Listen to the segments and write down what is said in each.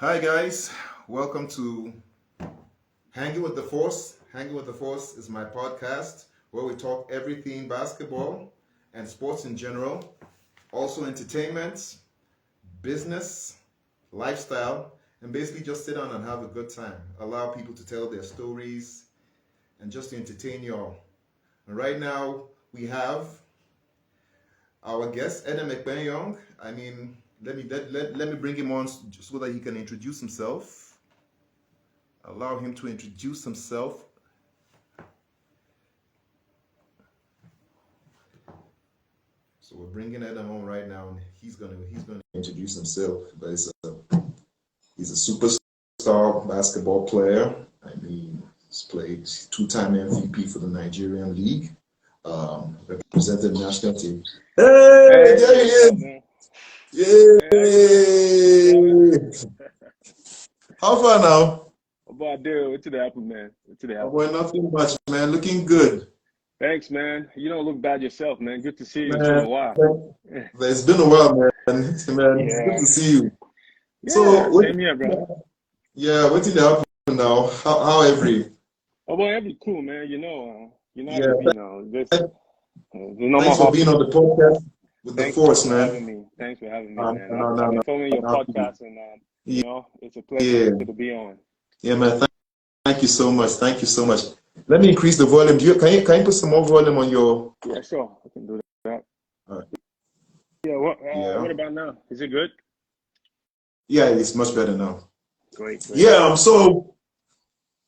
Hi guys, welcome to Hanging with the Force. Hanging with the Force is my podcast where we talk everything basketball and sports in general, also entertainment, business, lifestyle, and basically just sit down and have a good time. Allow people to tell their stories and just to entertain y'all. And right now we have our guest Edem Ekpenyong. Let me bring him on so that he can introduce himself. Allow him to introduce himself. So we're bringing Edem on right now, and he's gonna introduce himself. But he's a superstar basketball player. He's played two-time MVP for the Nigerian League. Represented the national team. Hey, there he is! Yay! How far now? About there, what to the apple, man? What to the apple? Well, nothing much, man. Looking good. Thanks, man. You don't look bad yourself, man. Good to see you. It's been Man, a while. it's been a while, man. It's good Yeah. to see you. Yeah, same here, bro. What did happen now? How every? Oh, boy, every cool, man. You know how Yeah, to be now. Just the normal thanks for being hustle. on the podcast with the Thanks Force, for having man. me. Thanks for having me, No, man. no, I've no, been no. following your no. podcast, and Yeah, it's a pleasure yeah, to be on. yeah, man. Thank you so much. Thank you so much. Let me increase the volume. Can you put some more volume on your? Yeah, sure. I can do that. All right. Yeah. Yeah, What about now? Is it good? yeah. It's much better now. Great, great. Yeah. So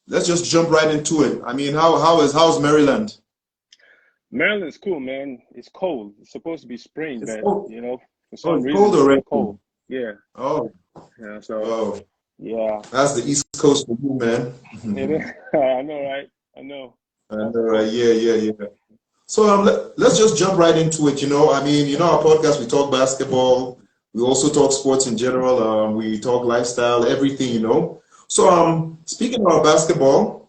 let's just jump right into it. How's Maryland? Maryland's cool, man. It's cold. It's supposed to be spring, It's but cold. for Oh, some it's reason cold it's already. still cold. Yeah. Oh, Yeah. So oh. yeah, That's the East Coast for you, man. it is. I know, right? I know. And That's cool. yeah. So let's just jump right into it. Our podcast, we talk basketball. We also talk sports in general. We talk lifestyle, everything. So Yeah. speaking about basketball,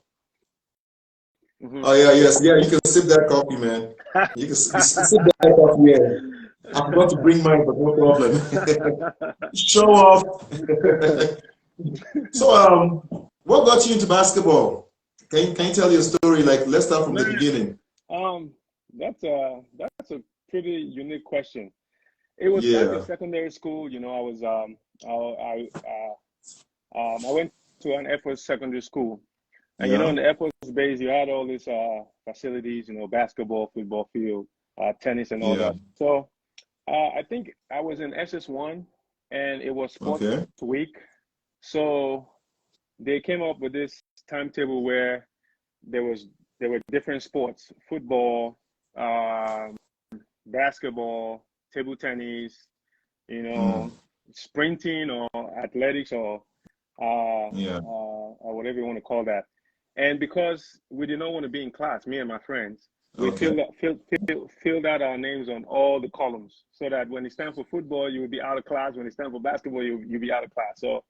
Hmm. oh yeah, yes, yeah, you can sip that coffee, man. You can sip that coffee. Yeah. I forgot to bring mine, but no problem. Show off. So what got you into basketball? Can you tell your story? Like, let's start from the Man, beginning. um, that's a pretty unique question. It was back in Yeah. secondary school. I was I went to an Air Force secondary school. And in Yeah. the Air Force base, you had all these facilities, basketball, football field, tennis, and all Yeah. that. So I think I was in SS1, and it was sports Okay. week. So they came up with this timetable where there was there were different sports: football, um, basketball, table tennis, you Mm. know, sprinting or athletics Yeah. or whatever you want to call that. And because we did not want to be in class, me and my friends, we Okay. filled out our names on all the columns so that when it's time for football, you would be out of class. When it's time for basketball, you'll be out of class. So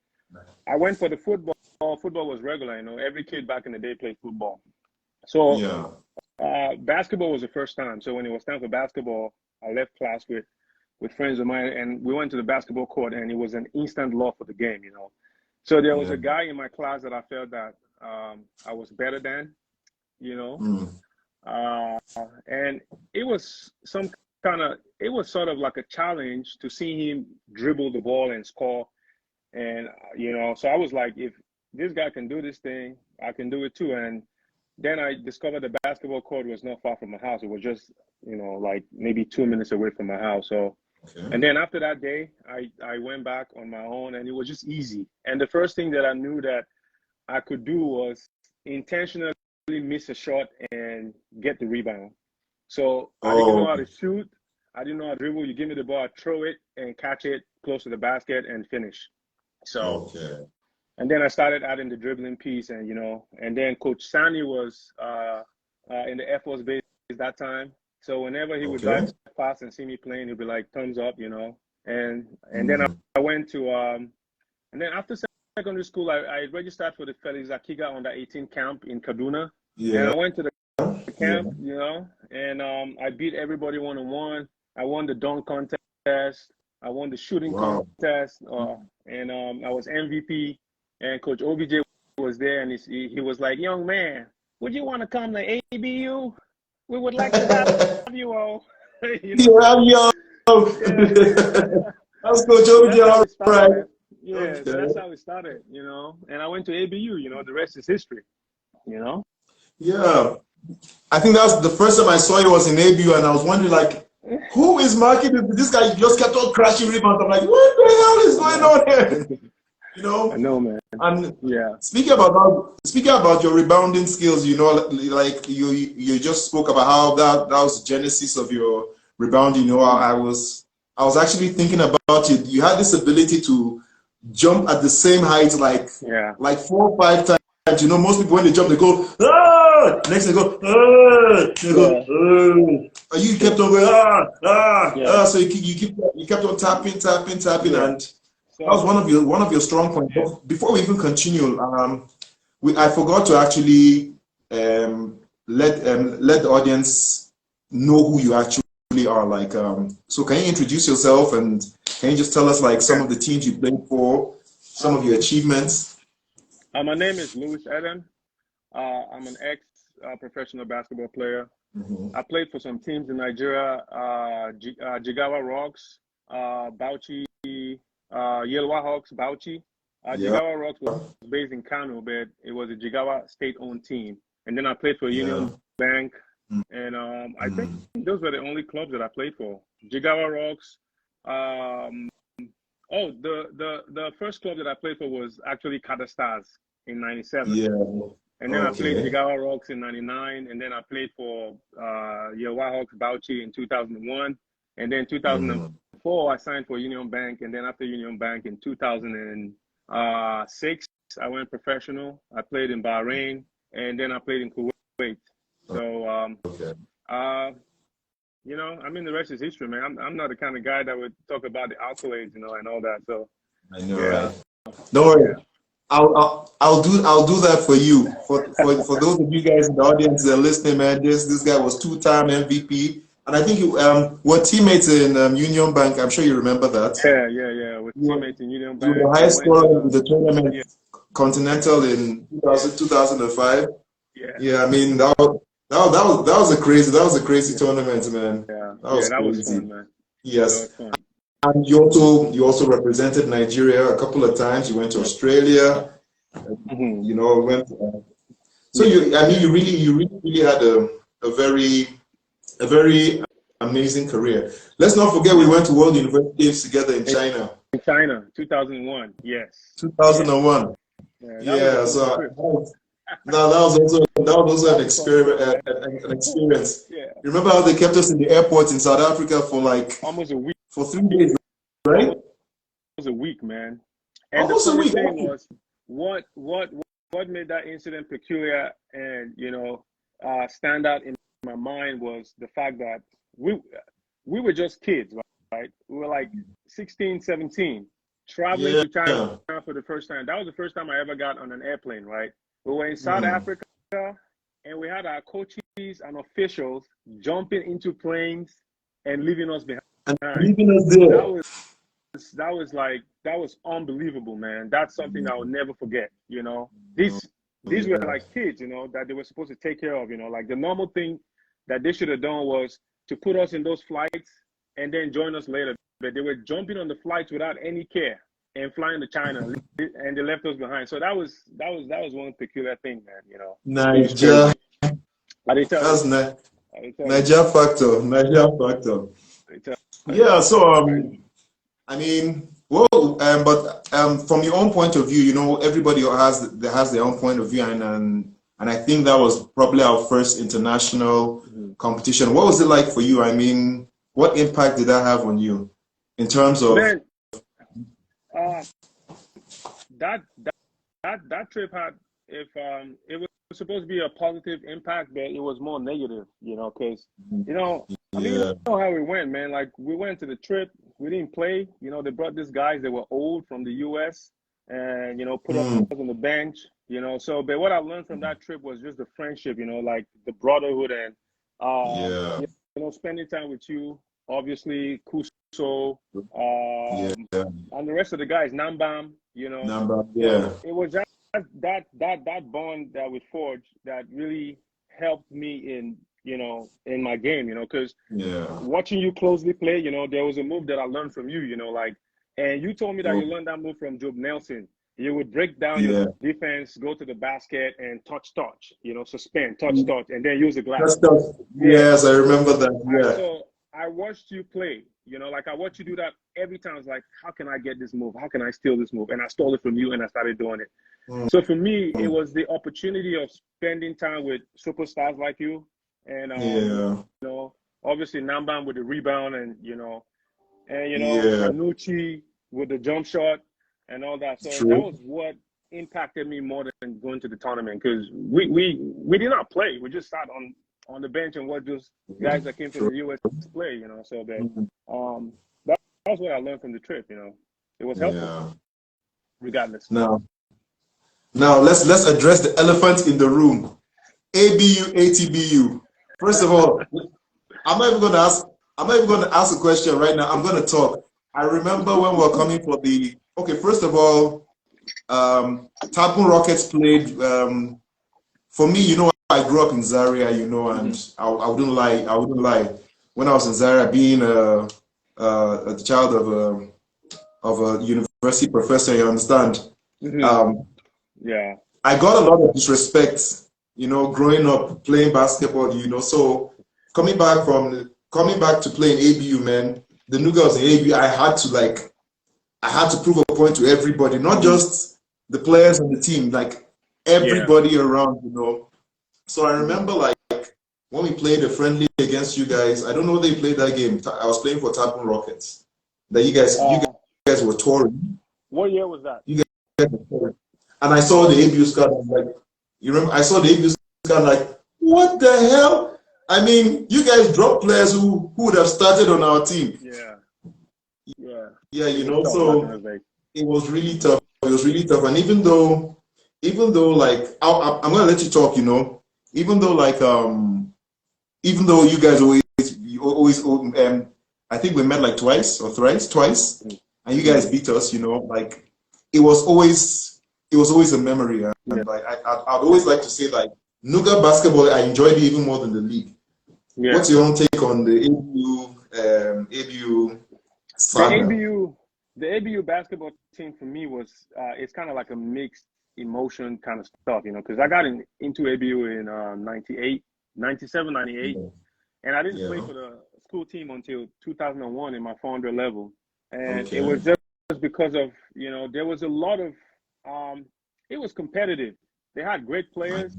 I went for the football. Football was regular. Every kid back in the day played football. So Yeah. basketball was the first time. So when it was time for basketball, I left class with friends of mine, and we went to the basketball court, and it was an instant love for the game. So there was Yeah. a guy in my class that I felt that I was better than, you know, Mm. uh, and it was it was sort of like a challenge to see him dribble the ball and score. And, so I was like, if this guy can do this thing, I can do it too. And then I discovered the basketball court was not far from my house. It was just, like maybe 2 minutes away from my house. So, Okay. and then after that day, I went back on my own, and it was just easy. And the first thing that I knew that I could do was intentionally miss a shot and get the rebound. So I didn't know Oh, how to shoot. I didn't know how to dribble. You give me the ball, I throw it and catch it close to the basket and finish. So, okay. and then I started adding the dribbling piece, and then Coach Sani was in the Air Force base that time. So whenever he would drive Okay. past and see me playing, he'd be like, "Thumbs up." And then Mm. I went to and then after secondary school, I registered for the Felix Akiga under 18 camp in Kaduna, and Yeah. I went to the Yeah. camp, and I beat everybody 1-on-1. I won the dunk contest. I won the shooting Wow. contest, and I was MVP. And Coach OBJ was there, and he was like, "Young man, would you want to come to ABU? We would like to have you all." You know? Yeah, I'm young. Yeah. That's Coach So OJ, that's how all it started, right. man. Yeah, so Okay. that's how it started, you know. And I went to ABU, you know, the rest is history, you know. Yeah. I think that's the first time I saw you was in ABU, and I was wondering, like, who is marking this? This guy just kept on crashing rebounds. I'm like, what the hell is I going know. on here? You I know? know, man. And Yeah. speaking about your rebounding skills, you know, like you just spoke about how that was the genesis of your rebounding. You know, I was actually thinking about it. You had this ability to jump at the same height Yeah. like 4 or 5 times. You know, most people when they jump, they go ah. Next they go ah. They go Yeah. ah. And you kept Yeah. on going Yeah. So you kept on tapping, Yeah. and that was So, one of your strong points. yeah. But before we even continue, I forgot to actually let the audience know who you actually are. Like, so can you introduce yourself, and can you just tell us like some Okay. of the teams you played for, some of your achievements? My name is Louis Edem. I'm an ex professional basketball player. Mhm. I played for some teams in Nigeria, Jigawa Rocks, Bauchi, Yelwa Hawks, Bauchi. Yeah, Jigawa Rocks was based in Kano, but it was a Jigawa state-owned team. And then I played for yeah. Union Bank, Mm, and I think mm. those were the only clubs that I played for. Jigawa Rocks. Um, oh, the first club that I played for was actually Kada Stars in '97. Yeah. And then I played Okay. Jigawa Rocks in '99, and then I played for Yewa Hawks Bauchi in 2001, and then Mhm. 2004 I signed for Union Bank, and then after Union Bank in 2006 I went professional. I played in Bahrain, and then I played in Kuwait. So Okay. uh, you know, I mean the rest is history, man. I'm not the kind of guy that would talk about the accolades, you know, and all that. So I know, yeah, right? Don't worry. yeah. I'll do that for you. For those of you guys in the audience that are listening, man, this guy was two-time MVP, and I think you were teammates in Union Bank. I'm sure you remember that. Yeah. With You were, teammates in Union you were Bank, the we highest went scorer in to the tournament yeah, yeah, Continental in yeah, 2005. yeah, Yeah, I mean that was a crazy yeah, tournament, man. That yeah. was That was fun, crazy. man. That was Yes. fun. And you also represented Nigeria a couple of times. You went to Australia. Hmm. Went. So Yeah, I mean, yeah. you really had a very amazing career. Let's not forget we Yeah. went to World University Games together in In China, China, 2001. Yes, yes. 2001. Yeah, that was a Yeah, fun so trip. that was also That an was a fun trip, experiment. man. An experience. Yeah, You remember how they kept us in the airport in South Africa for almost a week, for 3 days, right? almost a week, man. And the Almost a funny week. thing was, what what what made that incident peculiar and stand out in my mind was the fact that we we were just kids, right? We were like 16, 17, traveling Yeah. to China for the first time. That was the first time I ever got on an airplane, right? We were in South Mm. Africa, and we had our coaches and officials jumping into planes and leaving us And behind. leaving us That there. was that was unbelievable, man. That's something I will never forget. These were Yeah. like kids, that they were supposed to take care of. Like the normal thing that they should have done was to put us in those flights and then join us later. But they were jumping on the flights without any care and flying to China, and they left us behind. So that was one peculiar thing, man. It was Naija. crazy. I did tell you. That's I did tell you. Naija factor. Naija factor. I did tell you. Yeah. So Crazy. I mean, well, but from your own point of view, everybody has their own point of view, and I think that was probably our first international Mhm. competition. What was it like for you? I mean, what impact did that have on you in terms of? Man, uh, that that trip had if it was supposed to be a positive impact, but it was more negative, because I mean, Yeah. how we went, man. Like we went to the trip, we didn't play. They brought these guys that were old from the U.S. and put us Mm, on the bench. So, but what I learned from that trip was just the friendship, like the brotherhood and yeah. spending time with you. Obviously, cool Yeah. and the rest of the guys, Nambam, Number. So Yeah. it was just that bond that we forged that really helped me in my game, because Yeah. watching you closely play, there was a move that I learned from you, and you told me that you Oh, learned that move from Job Nelson. You would break down your yeah. defense, go to the basket and touch, suspend, touch, and then use the glass. Yeah. Yes, I remember that. Yeah. So I watched you play, like I watched you do that every time. It's like, how can I get this move? How can I steal this move? And I stole it from you and I started doing it. Mm, So for me, it was the opportunity of spending time with superstars like you. And, yeah. obviously Nambam with the rebound and Yeah. Anucci with the jump shot and all that. So that True. was what impacted me more than going to the tournament because we did not play. We just sat on the bench and watched those guys that came from True. the US play, So that Mhm. that was what I learned from the trip, It was helpful Yeah. regardless. Now let's address the elephant in the room. ABU, ATBU. First of all, I'm not even going to ask. I'm not even going to ask a question right now. I'm going to talk. I remember when we were coming for the. Okay, first of all, Taboo Rockets played. For me, I grew up in Zaria, and I wouldn't lie. I wouldn't lie. When I was in Zaria, being a child of a university professor, you understand. Yeah. I got a lot of disrespect, growing up playing basketball, So coming back to playing ABU, man, the new girls in ABU, I had to prove a point to everybody, not just the players on the team, like everybody around, So I remember like when we played a friendly against you guys, I don't know whether you played that game. I was playing for Tapon Rockets. That you guys were touring. What year was that? You guys were touring. And I saw the ABU squad. I was like, you remember? I saw the ABU squad. Like, what the hell? I mean, you guys dropped players who would have started on our team. Yeah. Yeah, It was tough back in So those days. it was really tough. It was really tough. And even though, like, I'm gonna let you talk. Even though like even though you guys always I think we met like twice or twice, and you guys beat us. Like it was always a memory, and like I'd always like to say like Nuga basketball, I enjoyed it even more than the league. Yeah. What's your own take on the ABU saga? The ABU basketball team for me was it's kind of like a mixed emotion kind of stuff, because I got into ABU in 98, 97, 98, and I didn't play for the school team until 2001 in my 400 level, and it was just because of there was a lot of it was competitive. They had great players,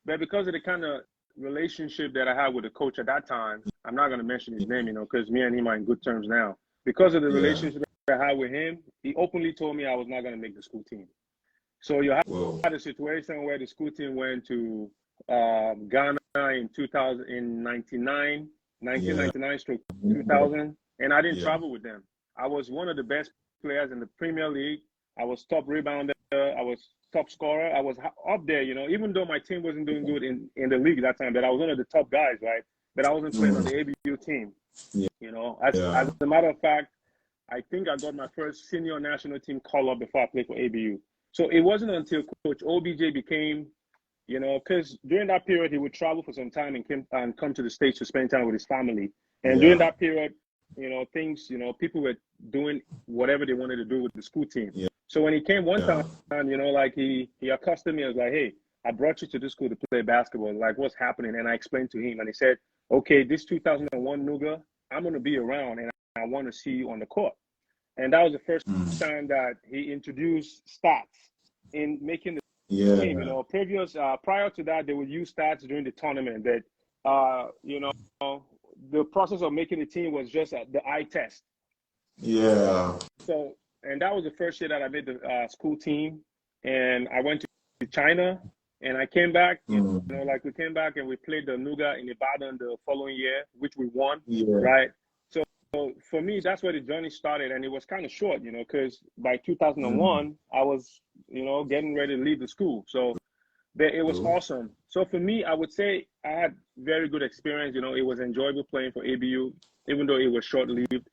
but because of the kind of relationship that I had with the coach at that time, I'm not going to mention his name, because me and him are in good terms now. Because of the relationship I had with him, he openly told me I was not going to make the school team. So you had a situation where the school team went to Ghana in 2000, in 1999 stroke 2000, and I didn't travel with them. I was one of the best players in the Premier League. I was top rebounder. I was top scorer. I was up there, even though my team wasn't doing good in the league that time, but I was one of the top guys, right? But I wasn't playing on the ABU team, As a matter of fact, I think I got my first senior national team call up before I played for ABU. So it wasn't until Coach OBJ became, because during that period, he would travel for some time and come to the States to spend time with his family. And during that period, things, people were doing whatever they wanted to do with the school team. So when he came one time, like he accosted me. I was like, hey, I brought you to this school to play basketball. Like, what's happening? And I explained to him, and he said, okay, this 2001 Nuga, I'm going to be around, and I want to see you on the court. And that was the first time that he introduced stats in making the team. Prior to that, they would use stats during the tournament. That the process of making the team was just the eye test. Yeah. So, and that was the first year that I made the school team, and I went to China, and I came back. Like we came back and we played the Nuga in Ibadan the following year, which we won. Right. So for me, that's where the journey started, and it was kind of short, because by 2001, I was, getting ready to leave the school. So it was awesome. So for me, I would say I had very good experience. It was enjoyable playing for ABU, even though it was short-lived.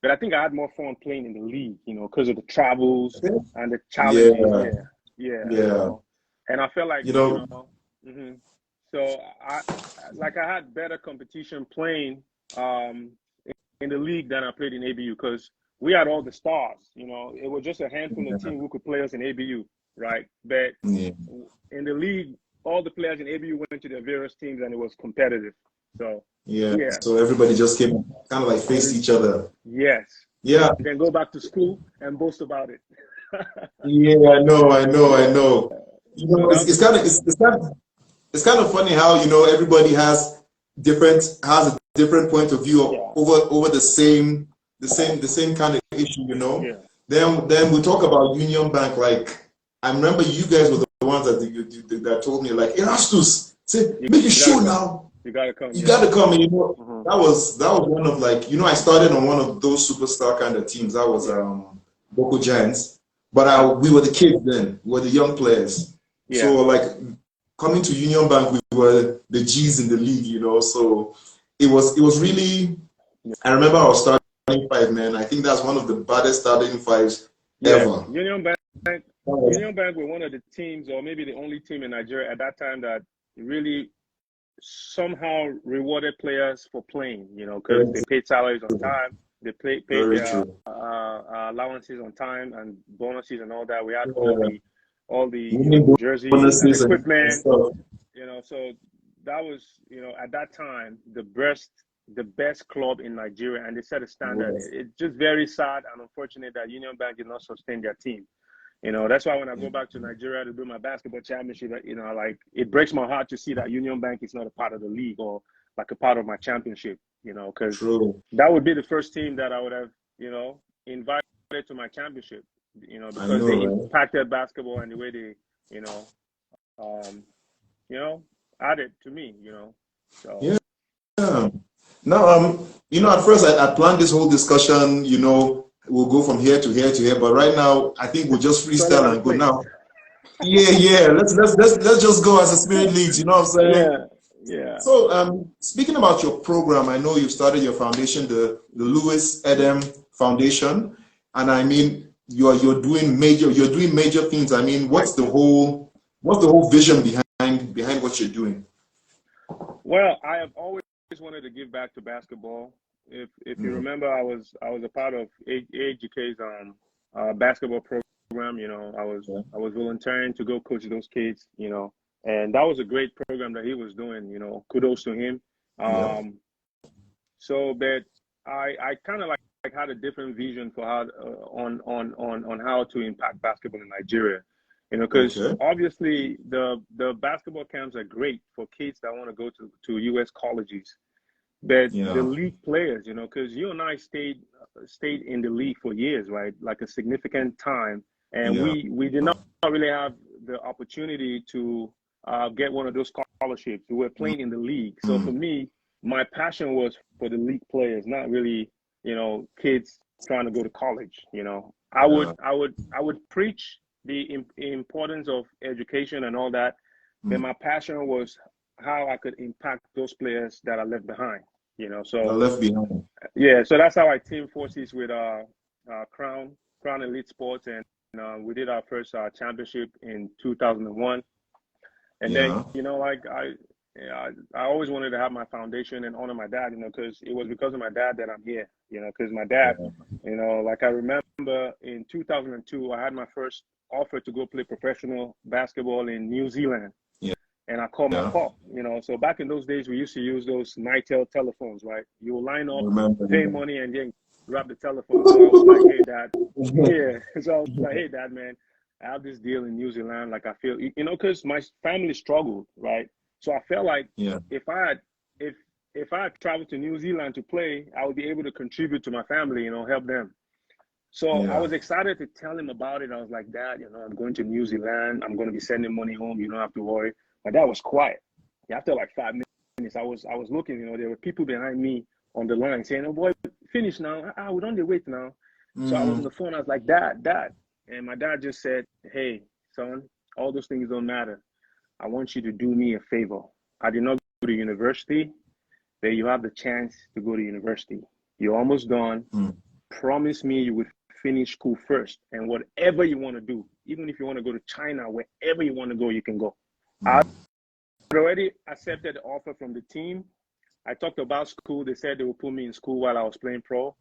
But I think I had more fun playing in the league, because of the travels and the challenges. Yeah, yeah. And I felt like, You know, mhm. So I had better competition playing um, in the league than I played in ABU because we had all the stars. It was just a handful of teams who could play us in ABU, right? But yeah, in the league, all the players in ABU went to their various teams and it was competitive. So yeah. yeah, So everybody just came kind of like faced each other. yes, Yeah, and then go back to school and boast about it. yeah. I Yeah. know. So that was a good time. It's kind of funny how everybody has a different point of view Yeah, over the same kind of issue. yeah, Then we talk about Union Bank. Like I remember you guys were the ones that told me like Erastus, say you, make a you gotta show come. now. You gotta come. You Yeah. got to come. And Hmm. that was one of like I started on one of those superstar kind of teams. That was Yeah. Boko Giants, but Hmm. we were the kids then. We were the young players. Yeah. So like coming to Union Bank, we were the G's in the league. So it was really. I remember our starting five, man. I think that's one of the baddest starting fives Yeah. ever. Union Bank were one of the teams, or maybe the only team in Nigeria at that time that really somehow rewarded players for playing, because they Very paid salaries on true. time, they paid Very their true. allowances on time and bonuses and all that. We had all Yeah. the Winning jerseys and bonuses and equipment, stuff. so that was at that time the best club in Nigeria, and they set a standard. Yes. It's just very sad and unfortunate that Union Bank did not sustain their team. That's why when I Yeah. go back to Nigeria to do my basketball championship, like it breaks my heart to see that Union Bank is not a part of the league or like a part of my championship, because True. that would be the first team that I would have, invited to my championship, I because they know, right? impacted basketball and the way they, um, you know, added to me, so Yeah. Now, at first I planned this whole discussion, we'll go from here to here to here, but right now I think we'll just it's all over freestyle the and go place. now. Yeah, yeah. Let's just go as the spirit leads, you know what I'm saying? Yeah, yeah, So, speaking about your program, I know you started your foundation, the Lewis Edem Foundation, and I mean you're doing major things. I mean, what's the whole vision behind what you're doing? Well, I have always wanted to give back to basketball. If you Mm, remember, I was a part of AGK's basketball program. yeah, I was volunteering to go coach those kids. And that was a great program that he was doing. Kudos to him. yeah, Um, but I kind of like had a different vision for how on how to impact basketball in Nigeria. Because okay, obviously the basketball camps are great for kids that want to go to U.S. colleges, but the yeah, league players, because you and I stayed in the league for years, right? Like a significant time, and yeah, we did not really have the opportunity to get one of those scholarships. We were playing in the league, so for mm, me, my passion was for the league players, not really, kids trying to go to college. yeah, I would preach the importance of education and all that, but mm. my passion was how I could impact those players that are left behind. You're So left behind. yeah, so that's how I team forces with Crown Elite Sports, and we did our first championship in 2001. And then, Yeah, yeah, I always wanted to have my foundation and honor my dad, because it was because of my dad that I'm here, because my dad, yeah, like I remember in 2002, I had my first offer to go play professional basketball in New Zealand. yeah, And I called my yeah. pop, so back in those days, we used to use those Nitel telephones, right? You will line I up, remember. pay money, and then grab the telephone. So I was like, hey, dad. Yeah. So I was like, hey, dad, man, I have this deal in New Zealand. Like, I feel, because my family struggled, right? So I felt like Yeah, if I had, if I had traveled to New Zealand to play, I would be able to contribute to my family, help them. So I yeah, was excited to tell him about it. I was like, Dad, I'm going to New Zealand. I'm going to be sending money home. You don't have to worry. My dad was quiet. After like 5 minutes, I was looking. There were people behind me on the line saying, "Oh boy, finish now. We don't wait now." So I was on mm, the phone. I was like, Dad, and my dad just said, "Hey, son, all those things don't matter. I want you to do me a favor. I did not go to university, but you have the chance to go to university. You're almost done. mm. promised me you would finish school first, and whatever you want to do, even if you want to go to China, wherever you want to go, you can go. I already accepted the offer from the team. I talked about school. They said they would put me in school while I was playing pro.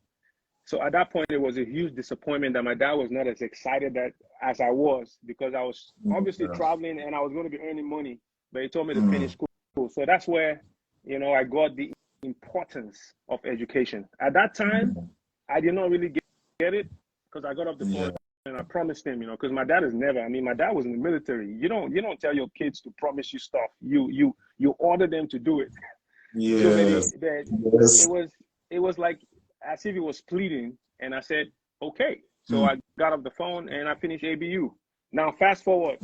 So at that point, it was a huge disappointment that my dad was not as excited as I was, because I was obviously traveling and I was going to be earning money, but he told me to finish school. So that's where, I got the importance of education. At that time, I did not really get it, because I got off the phone and I promised him, because my dad is never, my dad was in the military. You don't tell your kids to promise you stuff. You order them to do it. Yes. So it was like as if he was pleading, and I said, okay. So I got off the phone and I finished ABU. Now fast forward,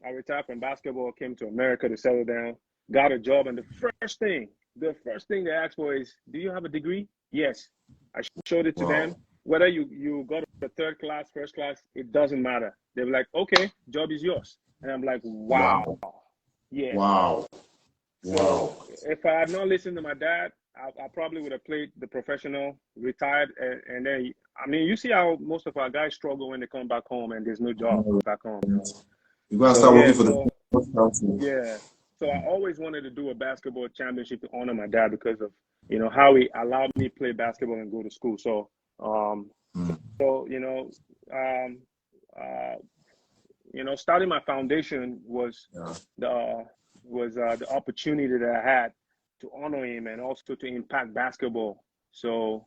I retired from basketball, came to America to settle down, got a job, and the first thing they asked for is, do you have a degree? Yes. I showed it to them. Whether you got a third class, first class, it doesn't matter. They were like, okay, job is yours. And I'm like, wow. Yeah. Wow. So if I had not listened to my dad, I probably would have played the professional, retired, and then, you see how most of our guys struggle when they come back home and there's no job back home. You're going to start working for the council. Yeah. So I always wanted to do a basketball championship to honor my dad, because of, how he allowed me to play basketball and go to school. So, starting my foundation was the opportunity that I had to honor him and also to impact basketball. So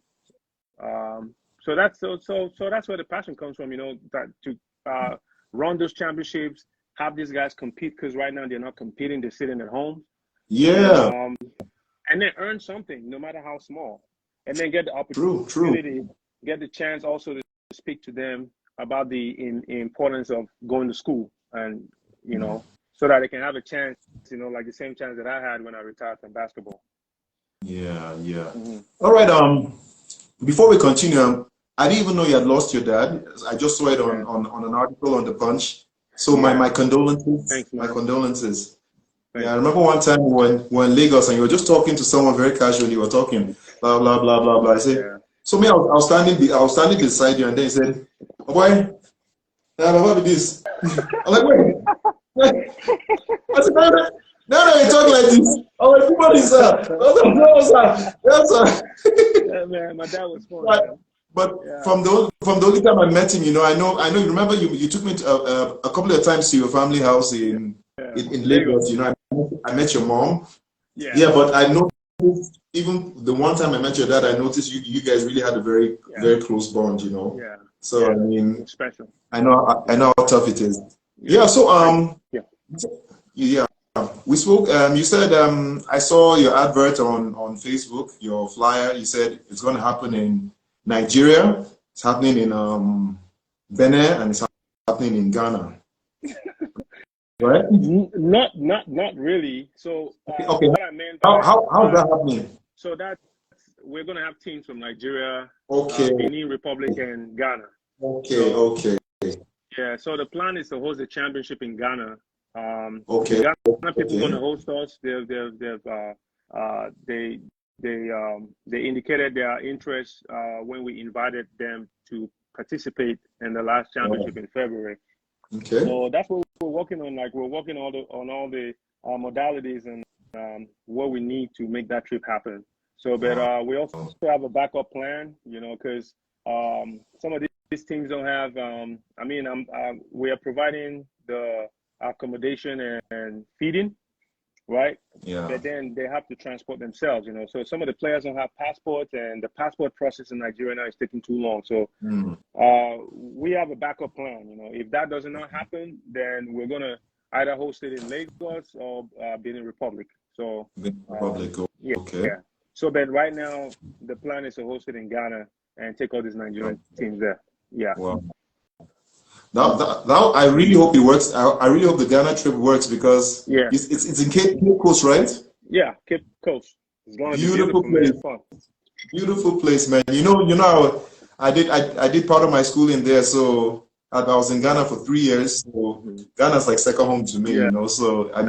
that's where the passion comes from. That to run those championships, have these guys compete, because right now they're not competing; they're sitting at home. Yeah. And then earn something, no matter how small, and then get the opportunity, get the chance also to speak to them about the importance of going to school, and so that they can have a chance, like the same chance that I had when I retired from basketball. Yeah. All right. Before we continue, I didn't even know you had lost your dad. I just saw it on an article on the Punch. So my condolences. Thanks, man. My condolences. Thanks. Yeah, I remember one time when in Lagos and you were just talking to someone very casually. You were talking blah blah blah blah blah. I said, so me, I was standing beside you, and then he said, "Oh boy, what is this?" I'm like, wait. I said, no, you talk like this. I'm like, what is that? That's Yeah, man, my dad was fun. But from the only time I met him, I know. You remember you took me to, a couple of times to your family house in Lagos. I met your mom. Yeah, but I noticed, even the one time I met your dad, I noticed you guys really had a very very close bond. Yeah. So It's special. I know how tough it is. Yeah. So we spoke. You said I saw your advert on Facebook, your flyer. You said it's going to happen in Nigeria. It's happening in Benin, and it's happening in Ghana. Right? Not really. So okay. What I meant. How's that happening? So we're going to have teams from Nigeria, okay, Benin Republic, and Ghana. Okay. Yeah. So the plan is to host a championship in Ghana. Okay. Ghana people going to host us. They indicated their interest when we invited them to participate in the last championship in February. Okay. So that's what we're working on. Like, we're working on all the modalities and what we need to make that trip happen. So, but we also have a backup plan, because some of these teams don't have. We are providing the accommodation and feeding, right? Yeah. But then they have to transport themselves, So some of the players don't have passports, and the passport process in Nigeria now is taking too long. So we have a backup plan. If that does not happen, then we're gonna either host it in Lagos or Benin Republic. So Benin Republic. Okay. Yeah. So, but right now the plan is to host it in Ghana and take all these Nigerian teams there. Yeah. Wow. Now I really hope it works. I really hope the Ghana trip works, because it's in Cape Coast, right? Yeah, Cape Coast. It's going to be beautiful place. Man. Fun. Beautiful place, man. I did part of my schooling there, so I was in Ghana for 3 years. So Ghana's like second home to me, So I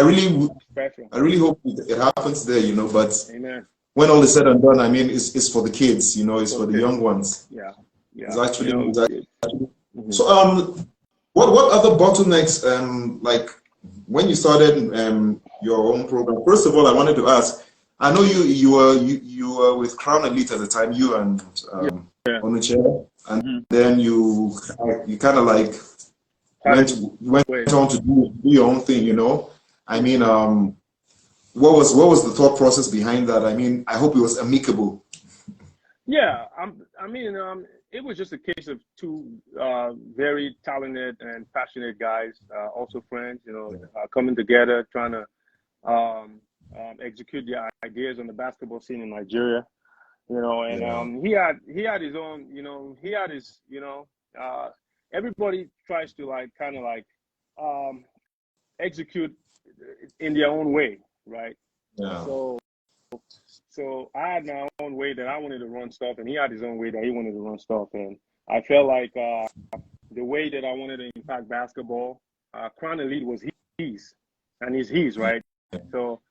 really hope it happens there, But Amen. when all is said and done, I mean, it's for the kids, you know, it's for the young ones. Yeah, yeah. It's actually, You know, it's actually. mhm. So, what other bottlenecks, like when you started your own program? First of all, I wanted to ask. I know you were with Crown Elite at the time, you and Yeah, yeah. Onuche, and Mm-hmm. then you kind of like went Parted went ways. on to do your own thing, you know. I Yeah. mean, what was the thought process behind that? I mean, I hope it was amicable. Yeah, I mean, it was just a case of two very talented and passionate guys, also friends, you know, coming together, trying to execute their ideas on the basketball scene in Nigeria. You know, and Yeah, he had his own, uh, everybody tries to like kind of like um, execute in their own way, right? yeah, So so I had my own way that I wanted to run stuff, and he had his own way that he wanted to run stuff. And I felt like the way that I wanted to impact basketball, Crown Elite was his, and he's his, right? So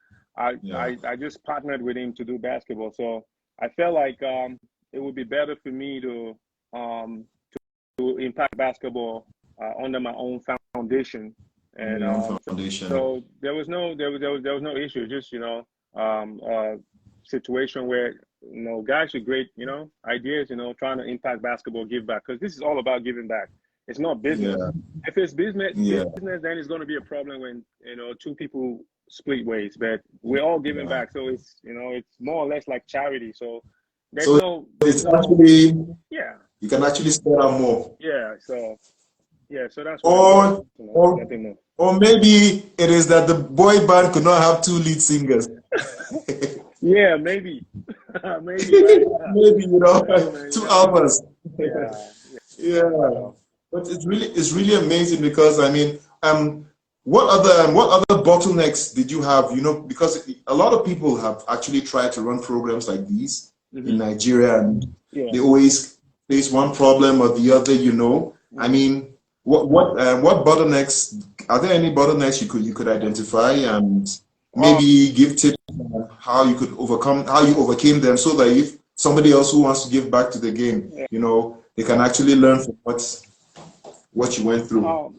yeah. I just partnered with him to do basketball. So I felt like it would be better for me um, to impact basketball under my own foundation. Under And your own foundation. so there was no issue. Just situation where guys with great ideas, trying to impact basketball, give back, because this is all about giving back. It's not business. Yeah, If it's business, yeah, then it's going to be a problem when two people split ways. But we're all giving yeah. back, so it's more or less like charity. So there's So no there's it's no actually, yeah you can actually spread out more. yeah. So yeah, so that's what I wanted Or, to let or, them know. or maybe it is that the boy band could not have two lead singers. Yeah, maybe, maybe, right? Maybe, you know, You two never know. albums. Yeah, Yeah, so but it's really amazing because I mean, what other bottlenecks did you have? You know, because a lot of people have actually tried to run programs like these in hmm Nigeria, and yeah. they always face one problem or the other. You know, I hmm mean, what bottlenecks are there? Any bottlenecks you could identify and Um, maybe give tips on how you overcame them, so that if somebody else who wants to give back to the game, yeah. you know, they can actually learn from what you went through. Um,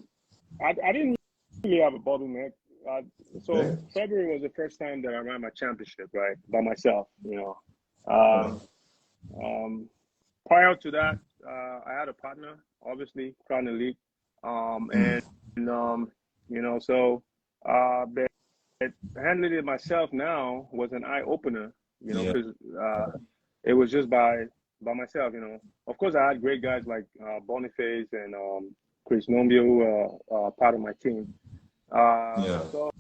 I didn't really have a bottleneck. Uh, so Okay. February was the first time that I ran my championship, right, by myself. Yeah. Um, um, Prior to that, I had a partner, obviously, Crown Elite, Mm. and so but handling it myself now was an eye opener, Yeah. because it was just by myself. Of course, I had great guys like Boniface and Chris Nombia, who are part of my team. Yeah. So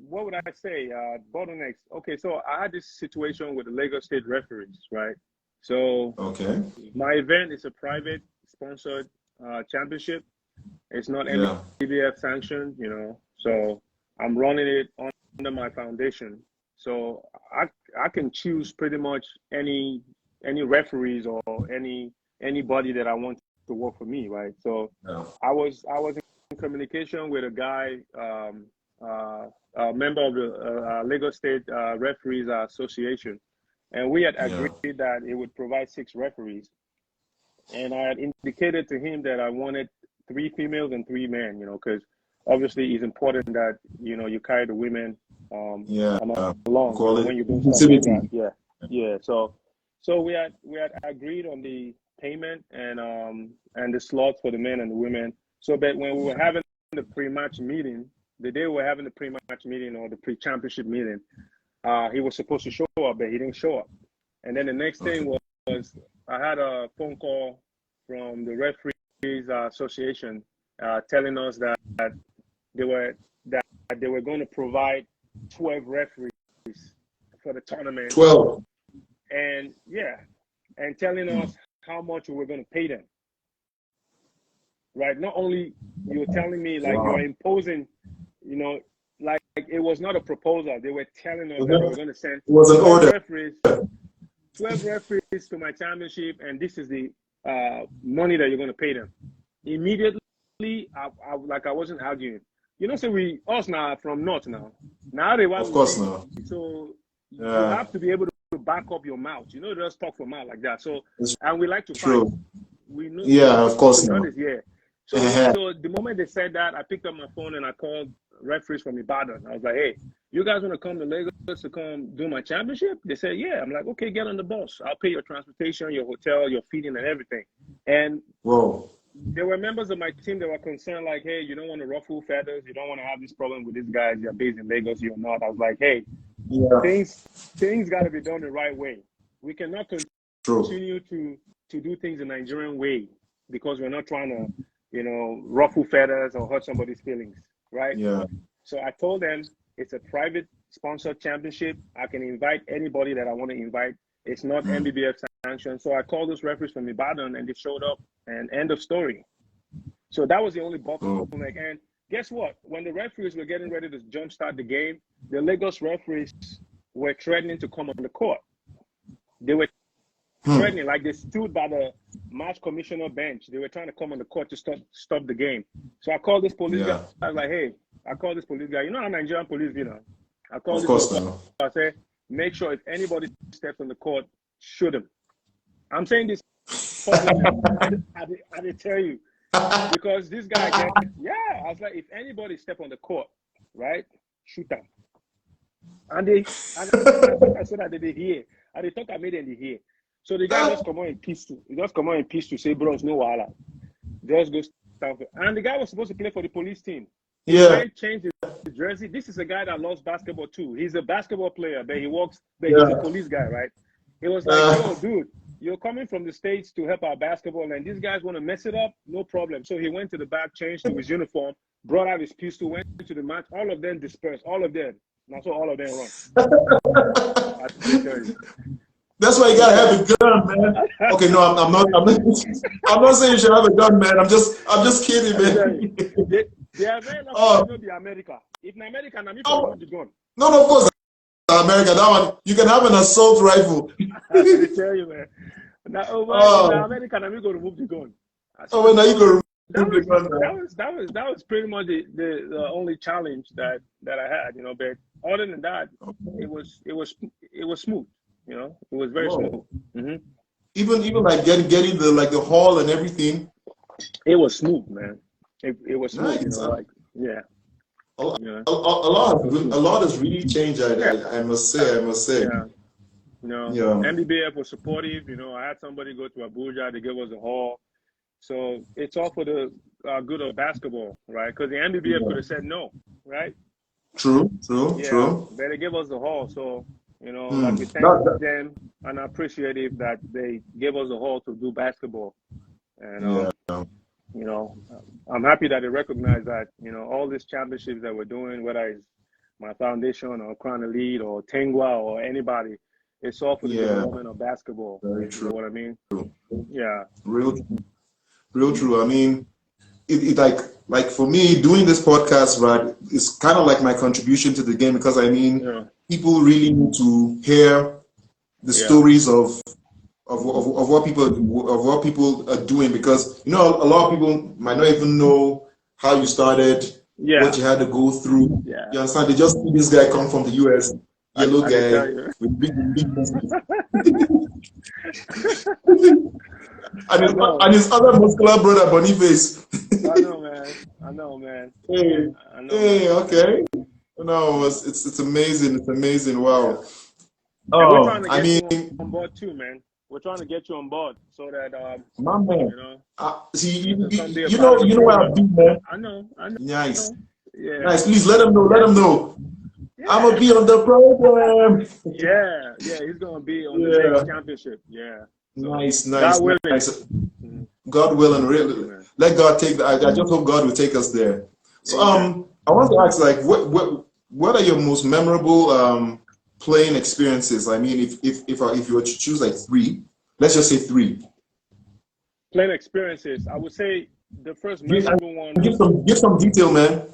what would I say? Bottlenecks. Okay, so I had this situation with the Lagos State referees, right? So Okay. my event is a private sponsored championship. It's not Yeah. NBF sanctioned, so I'm running it under my foundation. So I can choose pretty much any referees or anybody that I want to work for me, right? So Yeah. I was in communication with a guy, a member of the Lagos State Referees Association, and we had Yeah. agreed that it would provide 6 referees, and I had indicated to him that I wanted 3 females and 3 men, because obviously it's important that you carry the women Yeah. along, Quality. when you're doing stuff like that. Inclusivity. Yeah, yeah. So we had agreed on the payment and the slots for the men and the women. So that when we were having the pre-match meeting, the day we were having the pre-match meeting or the pre-championship meeting, he was supposed to show up, but he didn't show up. And then the next Okay. thing was I had a phone call from the referees association telling us that they were that they were going to provide 12 referees for the tournament, 12. and yeah, and telling Mm. us how much we were going to pay them. Right? Not only you're telling me, like, you're Wow. imposing, like it was not a proposal. They were telling us It that they were going to send was an 12 order. referees 12 referees to my championship, and this is the money that you're going to pay them. Immediately, I wasn't arguing. So we us now from North now. Now they Of want course we not. so you have to be able to back up your mouth. You know, just talk from mouth like that. So, It's and we like to fight. true. We know, Yeah, of course we know not. this, yeah. So, so the moment they said that, I picked up my phone and I called referees from Ibadan. I was like, hey, you guys want to come to Lagos to come do my championship? They said, yeah. I'm like, okay, get on the bus. I'll pay your transportation, your hotel, your feeding, and everything. And Whoa. there were members of my team that were concerned, like, hey, you don't want to ruffle feathers. You don't want to have this problem with these guys. You're based in Lagos, you're not. I was like, hey, Yeah, things got to be done the right way. We cannot true. continue to do things the Nigerian way because we're not trying to, you know, ruffle feathers or hurt somebody's feelings, right? Yeah. So I told them it's a private sponsored championship. I can invite anybody that I want to invite. It's not NBBF sanctioned. So I called those referees from Ibadan and they showed up, and end of story. So that was the only bottleneck. And guess what? When the referees were getting ready to jumpstart the game, the Lagos referees were threatening to come on the court. They were threatening, like they stood by the match commissioner bench. They were trying to come on the court to stop the game. So I called this police guy. I was like, hey, I called this police guy. You know how Nigerian police, you know. I called Of this course police guy. I said, make sure if anybody steps on the court, shoot him. I'm saying this publicly. I did tell you. Because this guy, I was like, if anybody step on the court, right, shoot them. And I said that they hear. And they thought I made them hear. So the guy just come on in pistol. He just come on in pistol, say, bros, no wahala. Just go stuff. And the guy was supposed to play for the police team. He went, changed his jersey. This is a guy that loves basketball too. He's a basketball player, but he's a police guy, right? He was like, yo, dude, you're coming from the States to help our basketball, and these guys want to mess it up? No problem. So he went to the back, changed to his uniform, brought out his pistol, went to the match. All of them dispersed. All of them. And I saw all of them run. I tell you. That's why you gotta have a gun, man. Okay, no, I'm not saying you should have a gun, man. I'm just kidding, man. They are very lucky to be America. If in America, I'm going to gun. No, of course, America. That one, you can have an assault rifle. I tell you, man. Now, in America, I'm going to remove the gun. Now you go remove the gun. That was pretty much the only challenge that I had, you know. But other than that, it was smooth. You know, it was very smooth. Mm-hmm. Even like getting the hall and everything. It was smooth, man. It was smooth. Nice. You know, like A lot has really changed. I must say. Yeah. You know, NBBF was supportive. You know, I had somebody go to Abuja to give us a hall. So it's all for the good of basketball, right? Because the NBBF could have said no, right? True. But they gave us the hall. So, you know, like we thank them and appreciative that they gave us a hall to do basketball. And, you know, I'm happy that they recognize that, you know, all these championships that we're doing, whether it's my foundation or Crown Elite or Tengwa or anybody, it's all for the development of basketball. Very true. You know what I mean? True. Yeah. Real true. I mean, it like for me, doing this podcast, right, is kind of like my contribution to the game, because I mean, people really need to hear the stories of what people are doing, because you know, a lot of people might not even know how you started, what you had to go through. You understand? They just see this guy come from the US, yellow guy with big and his other muscular brother Boniface. I know, man. Hey, okay. No, it's amazing. It's amazing. Wow. And we're trying to get you on board too, man. We're trying to get you on board so that my man. you know. See, you know where I've been, man. I know. Nice. Yeah. Nice. Please let him know. Yeah. I'm gonna be on the program. Yeah, he's gonna be on the next championship. Yeah. So, nice. God willing, really. Let God take that. I just hope God will take us there. So I want to ask, like, what are your most memorable playing experiences? I mean, if you were to choose like 3, let's just say 3. Playing experiences, I would say the first memorable one. Give some detail, man.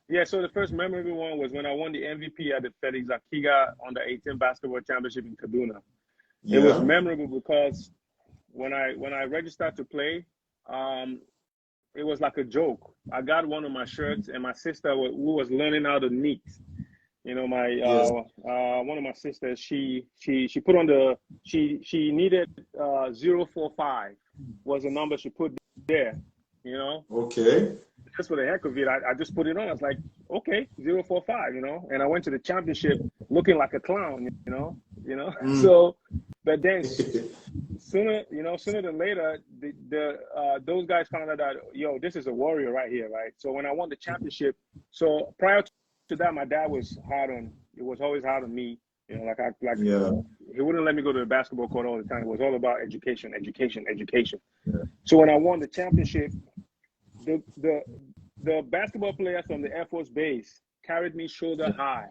Yeah, so the first memorable one was when I won the MVP at the Felix Akiga Under-18 Basketball Championship in Kaduna. Yeah. It was memorable because when I registered to play, it was like a joke. I got one of my shirts, and my sister, who was learning how to knit, You know, my Yes. one of my sisters, she put on the she needed 045 was the number she put there. You know, Okay. just for the heck of it, I just put it on. I was like, okay, 045, you know, and I went to the championship looking like a clown, Mm. So, but then sooner than later, those guys found out that, yo, this is a warrior right here, right? So when I won the championship, so prior to that, my dad was it was always hard on me, you know, Yeah. he wouldn't let me go to the basketball court all the time. It was all about education, education, education. Yeah. So when I won the championship, the the the basketball players from the Air Force Base carried me shoulder high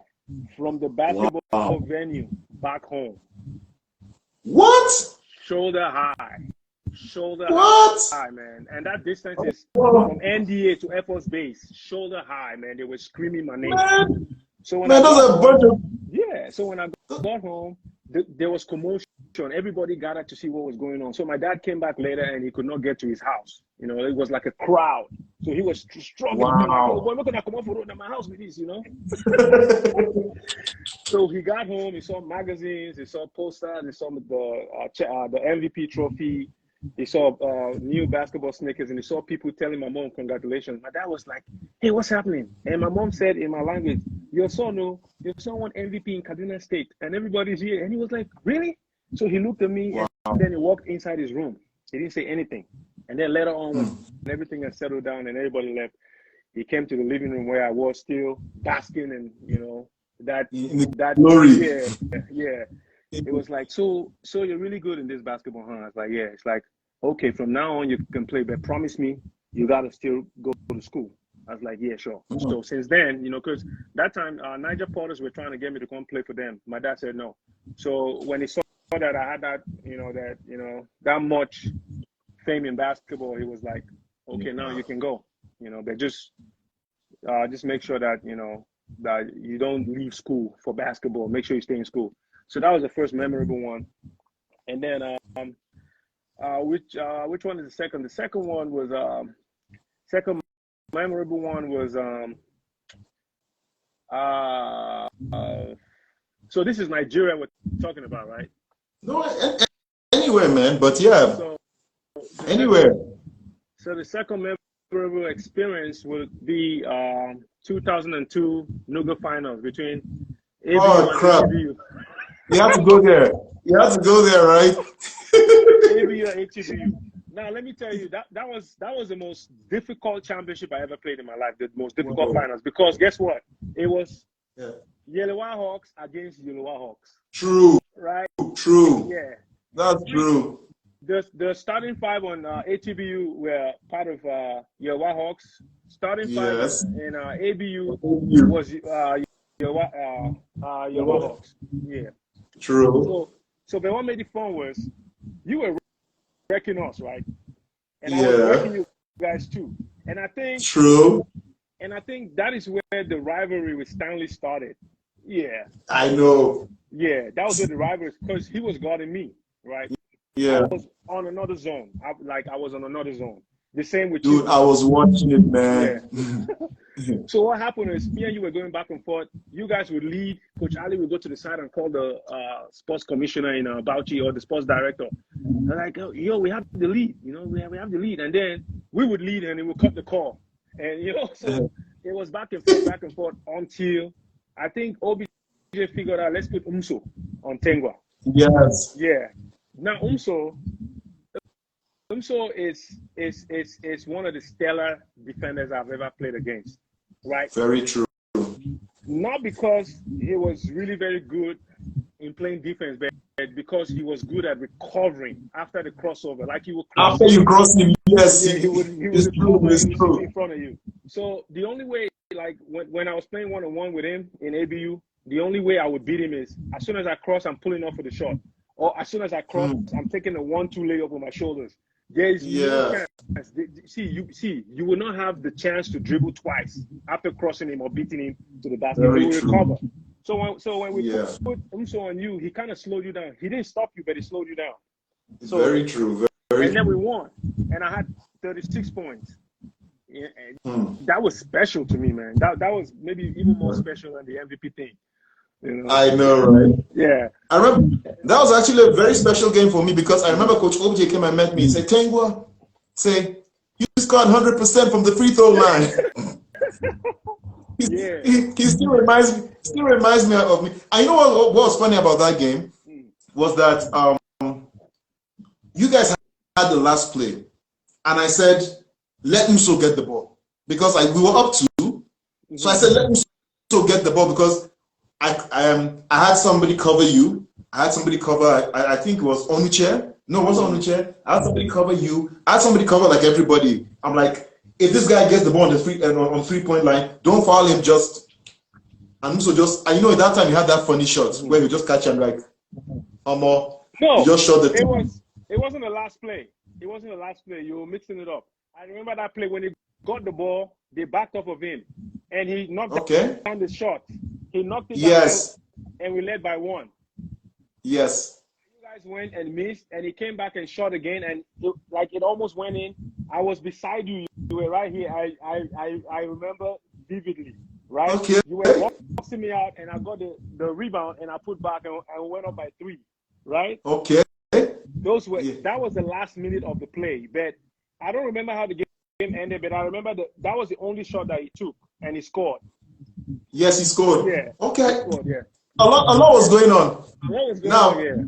from the basketball Wow. venue back home. What? Shoulder high. Shoulder What? high, man. And that distance is Oh, from NDA to Air Force Base. Shoulder high, man. They were screaming my name. man. So when I Man, those got are a bunch home, of. yeah. So when I got home, there was commotion. Everybody gathered to see what was going on. So my dad came back later and he could not get to his house. You know, it was like a crowd. So he was struggling, like, yo, Wow. boy, we're gonna come off the road at my house with this, you know. So he got home, he saw magazines, he saw posters, he saw the MVP trophy, he saw new basketball sneakers, and he saw people telling my mom congratulations. My dad was like, hey, what's happening? And my mom said in my language, your son won MVP in Kaduna State, and everybody's here. And he was like, really? So he looked at me and Wow. then he walked inside his room. He didn't say anything. And then later on, when Mm. everything had settled down and everybody left, he came to the living room where I was still basking and, you know, that In the that glory. yeah. It was like, so you're really good in this basketball, huh? I was like, yeah. It's like, okay, from now on you can play, but promise me you gotta still go to school. I was like, yeah, sure. Mm. So since then, you know, because that time Naija Porters were trying to get me to come play for them. My dad said no. So when he saw that I had that much fame in basketball, he was like, okay, now you can go. You know, but just make sure that that you don't leave school for basketball. Make sure you stay in school. So that was the first memorable one. And then which one is the second? The second one was second memorable one was uh, uh so this is Nigeria we're talking about, right? No, anywhere, man. But yeah, So the second anywhere. the second memorable experience would be 2002 Nuga finals between ABU Oh and crap! HTBU. You have to go there. You have to go there, right? ABU and HTBU. Now let me tell you that was the most difficult championship I ever played in my life. The most difficult Whoa. finals, because guess what? It was Yeah. Yellow Hawks against Yellow Hawks, True. right? True. Yeah. That's true. The starting five on ATBU were part of Yellow Hawks. Starting five Yes. in ABU You. was Yellow Hawks. Yeah. True. So what made it fun was you were wrecking us, right? And I was Yeah. wrecking you guys too. And I think True. that is where the rivalry with Stanley started. Yeah. I know. Yeah, that was where the rivalry, because he was guarding me, right? I Yeah. was on another zone. I was on another zone. The same with Dude, you. I was watching it, Yeah. man. So what happened is me and you were going back and forth. You guys would lead. Coach Ali would go to the side and call the sports commissioner in Bauchi, or the sports director. They're like, yo, we have the lead. You know, we have the lead. And then we would lead and it would cut the call. And, so it was back and forth until I think OBJ figured out, let's put Umso on Tengwa. Yes. Yeah. Now Umso is one of the stellar defenders I've ever played against, right? Very true. Not because he was really very good in playing defense, but because he was good at recovering after the crossover. Like he would cross After it, you cross him, yes, yeah, he would it's true. recover It's and receive true. in front of you. So the only way, like when I was playing one-on-one with him in ABU, the only way I would beat him is as soon as I cross, I'm pulling off for the shot. Or as soon as I cross, I'm taking a 1-2 layup with my shoulders. There is no chance. You will not have the chance to dribble twice after crossing him or beating him to the basket. Very He will true. recover. So when we Yeah. put Umso on you, he kind of slowed you down. He didn't stop you, but he slowed you down. So Very true. Very and then we true. won, and I had 36 points. That was special to me, man. That was maybe even more special than the MVP thing. You know? I know, right? Yeah. I remember that was actually a very special game for me because I remember Coach OJ came and met me. He said, Tengwa, you scored 100% from the free throw line. Yeah. He still reminds me of me. And you know what was funny about that game was that you guys had the last play, and I said, let Muso get the ball because we were up 2. So I said, let Muso get the ball because I had somebody cover you. I had somebody cover. I think it was Onuche. No, it wasn't Onuche. I had somebody cover you. I had somebody cover like everybody. I'm like, if this guy gets the ball on the 3-point line, don't foul him. And you know, at that time he had that funny shot where he just catch him like, no, he just shot the. It wasn't the last play. It wasn't the last play. You were mixing it up. I remember that play when he got the ball, they backed off of him, and he knocked down the shot. He knocked it down, and we led by 1. Yes. You guys went and missed, and he came back and shot again, and it almost went in. I was beside you. You were right here. I remember vividly. Right? Okay. You were boxing me out, and I got the rebound, and I put back and went up by 3. Right? Okay. That was the last minute of the play, but I don't remember how the game ended. But I remember that was the only shot that he took, and he scored. Yes, he scored. Yeah. Okay. He scored, yeah. A lot was going on. What was going on? Yeah.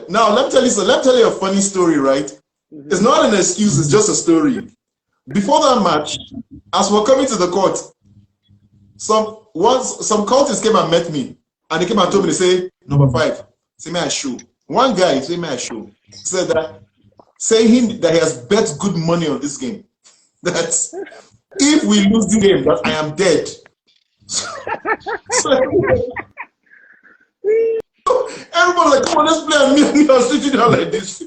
Now let me tell you a funny story, right? It's not an excuse, it's just a story. Before that match, as we're coming to the court, some cultists came and met me, and they came and told me, they say, number 5, say me I show. One guy, say me I show, said that, saying that he has bet good money on this game. That if we lose the game, that I am dead. Everybody like, come on, let's play. And me, I was sitting down like this.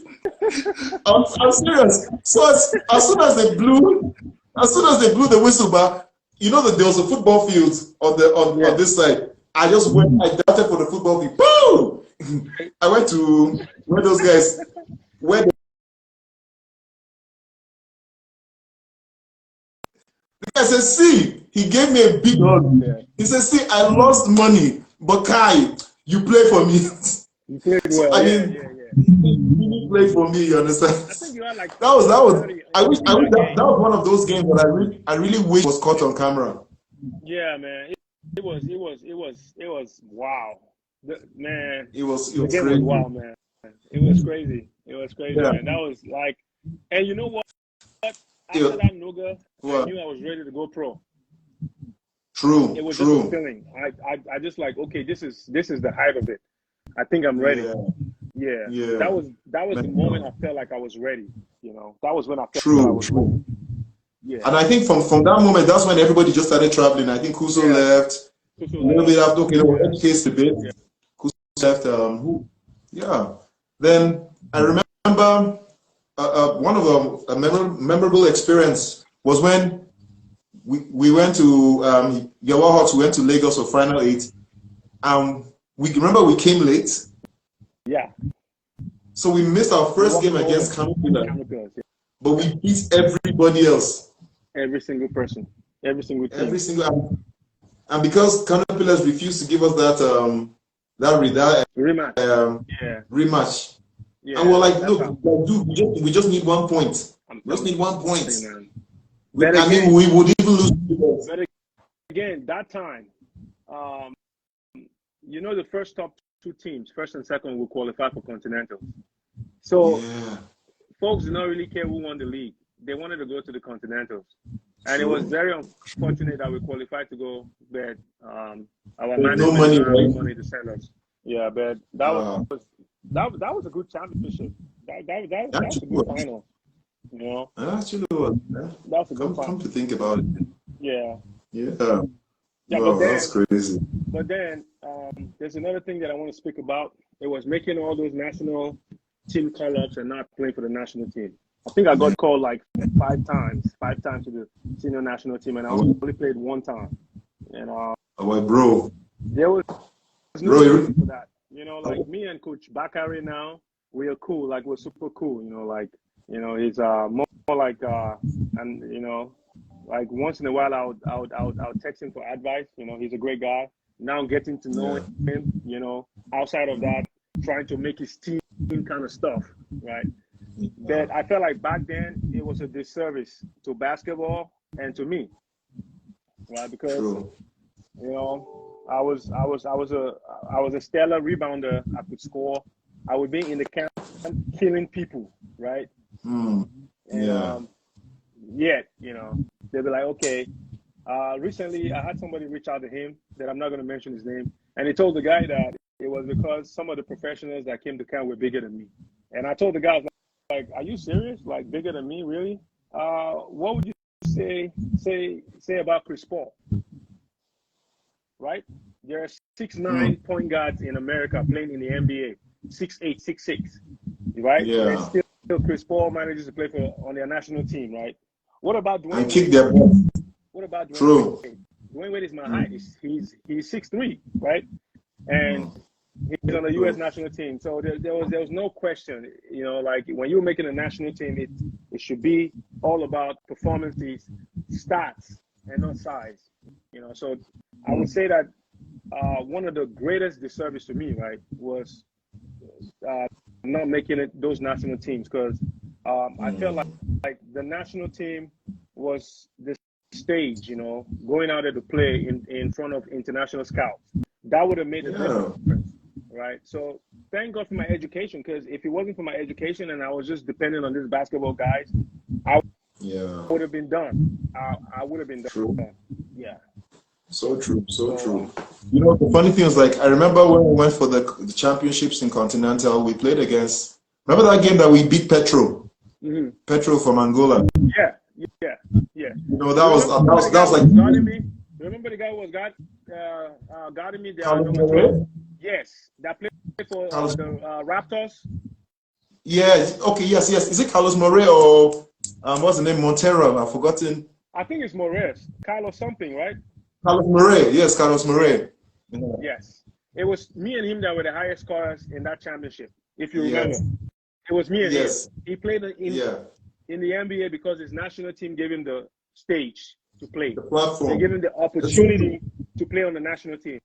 I'm serious. So as soon as they blew the whistle, but you know that there was a football field on this side. I just went. I darted for the football field. Boom! I went to where those guys. The guy said, "See, he gave me a big hug." He said, "See, I lost money, but Kai, you play for me." You played well. You play for me. You understand? I think you had like that was. I wish that was one of those games that I really wish was caught on camera. Yeah, man. It was wow. Man. It was crazy. Was wow, man. It was crazy. It was crazy, man. That was like, and you know what? After that Nuga, I knew I was ready to go pro. True. It was just a feeling. I just like, okay, this is the height of it. I think I'm ready. Yeah. That was the moment I felt like I was ready. You know, that was when I felt like I was ready. Yeah. And I think from that moment, that's when everybody just started traveling. I think Kuso left. A little bit after, okay, case a bit. Kuso left. Then I remember one of the memorable experience was when we went to Yawa Hawks. We went to Lagos for Final 8. We came late. Yeah. So we missed our first game against Campbell, but we beat everybody else. Every single person, every single team. And because Caterpillars refused to give us that rematch. Yeah. And we're like, look, dude, we just need 1 point. We just need 1 point. We would even lose. But again, that time, you know, the first top 2 teams, first and second, will qualify for Continentals. So folks did not really care who won the league. They wanted to go to the Continentals. And it was very unfortunate that we qualified to go, but our management didn't have money to send us. Yeah, but that was a good championship. That was a good final. You know? Actually, that's a good final. Come to think about it. Yeah. Yeah. Wow, that's crazy. But then there's another thing that I want to speak about. It was making all those national team call-ups and not playing for the national team. I think I got called like 5 times to the senior national team, and I only played 1 time. And bro, there was no reason for that. You know, like me and Coach Bakari now, we are cool. Like we're super cool. You know, like he's more like and you know, Like once in a while, I would text him for advice. He's a great guy. Now getting to know him, outside of that, trying to make his team kind of stuff, right? But I felt like back then it was a disservice to basketball and to me, right? Because True. I was a stellar rebounder. I could score. I would be in the camp killing people, right? Mm. And Yeah. yet, they'll be like, okay. Recently, I had somebody reach out to him that I'm not going to mention his name, and he told the guy that it was because some of the professionals that came to camp were bigger than me. And I told the guy, like, are you serious? Like, bigger than me, really? What would you say about Chris Paul? Right? There are 6'9" point guards in America playing in the NBA, 6'8", 6'6", right? Yeah. And still Chris Paul manages to play on their national team, right? What about Dwayne And kick Wade? their butt. What about Dwayne True. Wade? Dwayne Wade is my height. He's 6'3", right? And he's on the U.S. national team. So there was no question, like when you're making a national team, it should be all about performances, stats, and not size. So I would say that one of the greatest disservice to me, right, was not making those national teams, because I felt like the national team was the stage, going out there to play in front of international scouts. That would have made a difference, right? So thank God for my education, because if it wasn't for my education and I was just dependent on these basketball guys, I would have been done. I would have been done. True. Yeah. So true. So true. The funny thing is, like, I remember when we went for the championships in Continental, we played against. Remember that game that we beat Petro? Mm-hmm. Petro from Angola. Yeah. That was like. Guarding me? Remember the guy who was guarding me? Number 12? Yes, that played for the Raptors. Yeah. Okay. Yes. Is it Carlos Moret or what's the name? Montero? I've forgotten. I think it's Moret. Carlos something, right? Carlos Moret. Yes, Carlos Moret. Yeah. Yes. It was me and him that were the highest scorers in that championship, if you remember. It was me and him. He played in the NBA because his national team gave him the stage to play. The platform. They gave him the opportunity to play on the national team.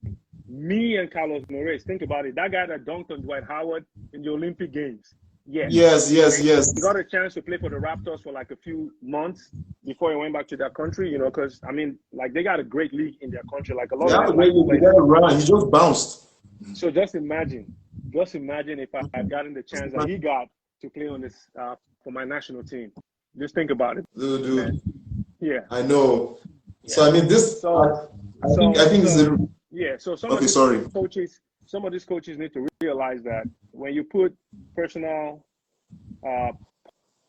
Me and Carlos Moret, think about it. That guy that dunked on Dwight Howard in the Olympic Games. Yes. He got a chance to play for the Raptors for like a few months before he went back to their country, because, they got a great league in their country. Like a lot of players. He just bounced. So just imagine if I had gotten the chance that he got to play on this for my national team. Just think about it. Dude. Yeah. I know. Yeah. So, this, I think this is so some of these coaches need to realize that when you put personal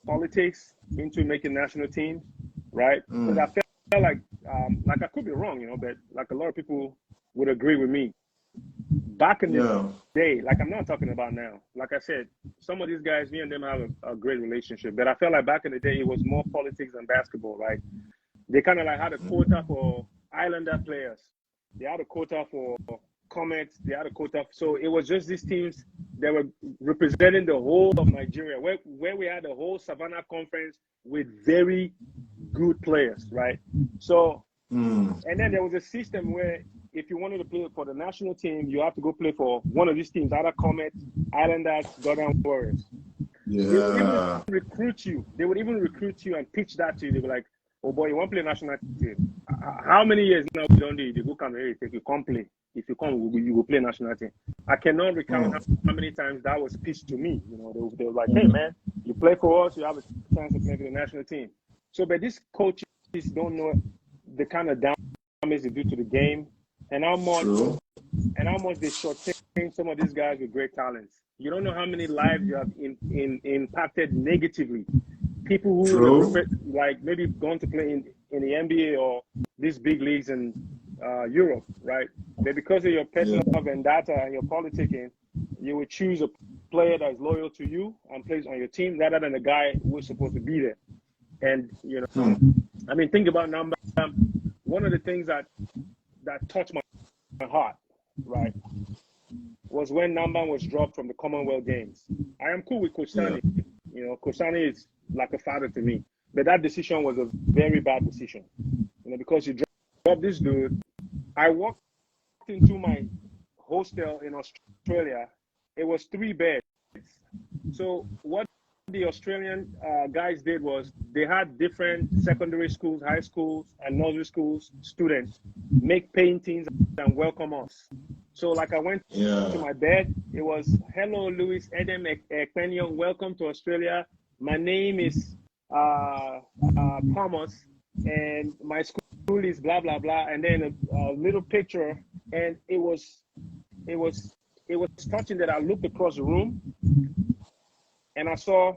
politics into making national teams, right? Because I felt like I could be wrong, but like a lot of people would agree with me. Back in the day, like I'm not talking about now. Like I said, some of these guys, me and them have a great relationship. But I felt like back in the day, it was more politics than basketball, right? They kind of like had a quota for Islander players. They had a quota for Comets. They had a quota. So it was just these teams that were representing the whole of Nigeria, where we had the whole Savannah Conference with very good players, right? So, and then there was a system where if you wanted to play for the national team, you have to go play for one of these teams, either Comets, Islanders, Golden Warriors. Yeah. They would even recruit you. They would even recruit you and pitch that to you. They were like, oh boy, you want to play national team? How many years now we don't do it? You go come here, if you come play. If you come, you will play national team. I cannot recount how many times that was pitched to me. They were like, hey man, you play for us, you have a chance to play for the national team. So, but these coaches don't know the kind of damage they do to the game and how much they shortchange some of these guys with great talents. You don't know how many lives you have impacted negatively. People who would have like maybe gone to play in the NBA or these big leagues in Europe, right? But because of your personal vendetta and your politicking, you would choose a player that is loyal to you and plays on your team rather than a guy who is supposed to be there. And think about Namba. One of the things that touched my heart, right, was when Namba was dropped from the Commonwealth Games. I am cool with Coach Sani. Coach Sani is like a father to me. But that decision was a very bad decision, because you dropped this dude. I walked into my hostel in Australia. It was 3 beds. So what the Australian guys did was they had different secondary schools, high schools, and nursery schools students make paintings and welcome us. So like I went to my bed, it was, "Hello, Louis, Edem Ekpenyong, welcome to Australia. My name is Thomas, and my school is blah blah blah," and then a little picture, and it was touching that I looked across the room and I saw,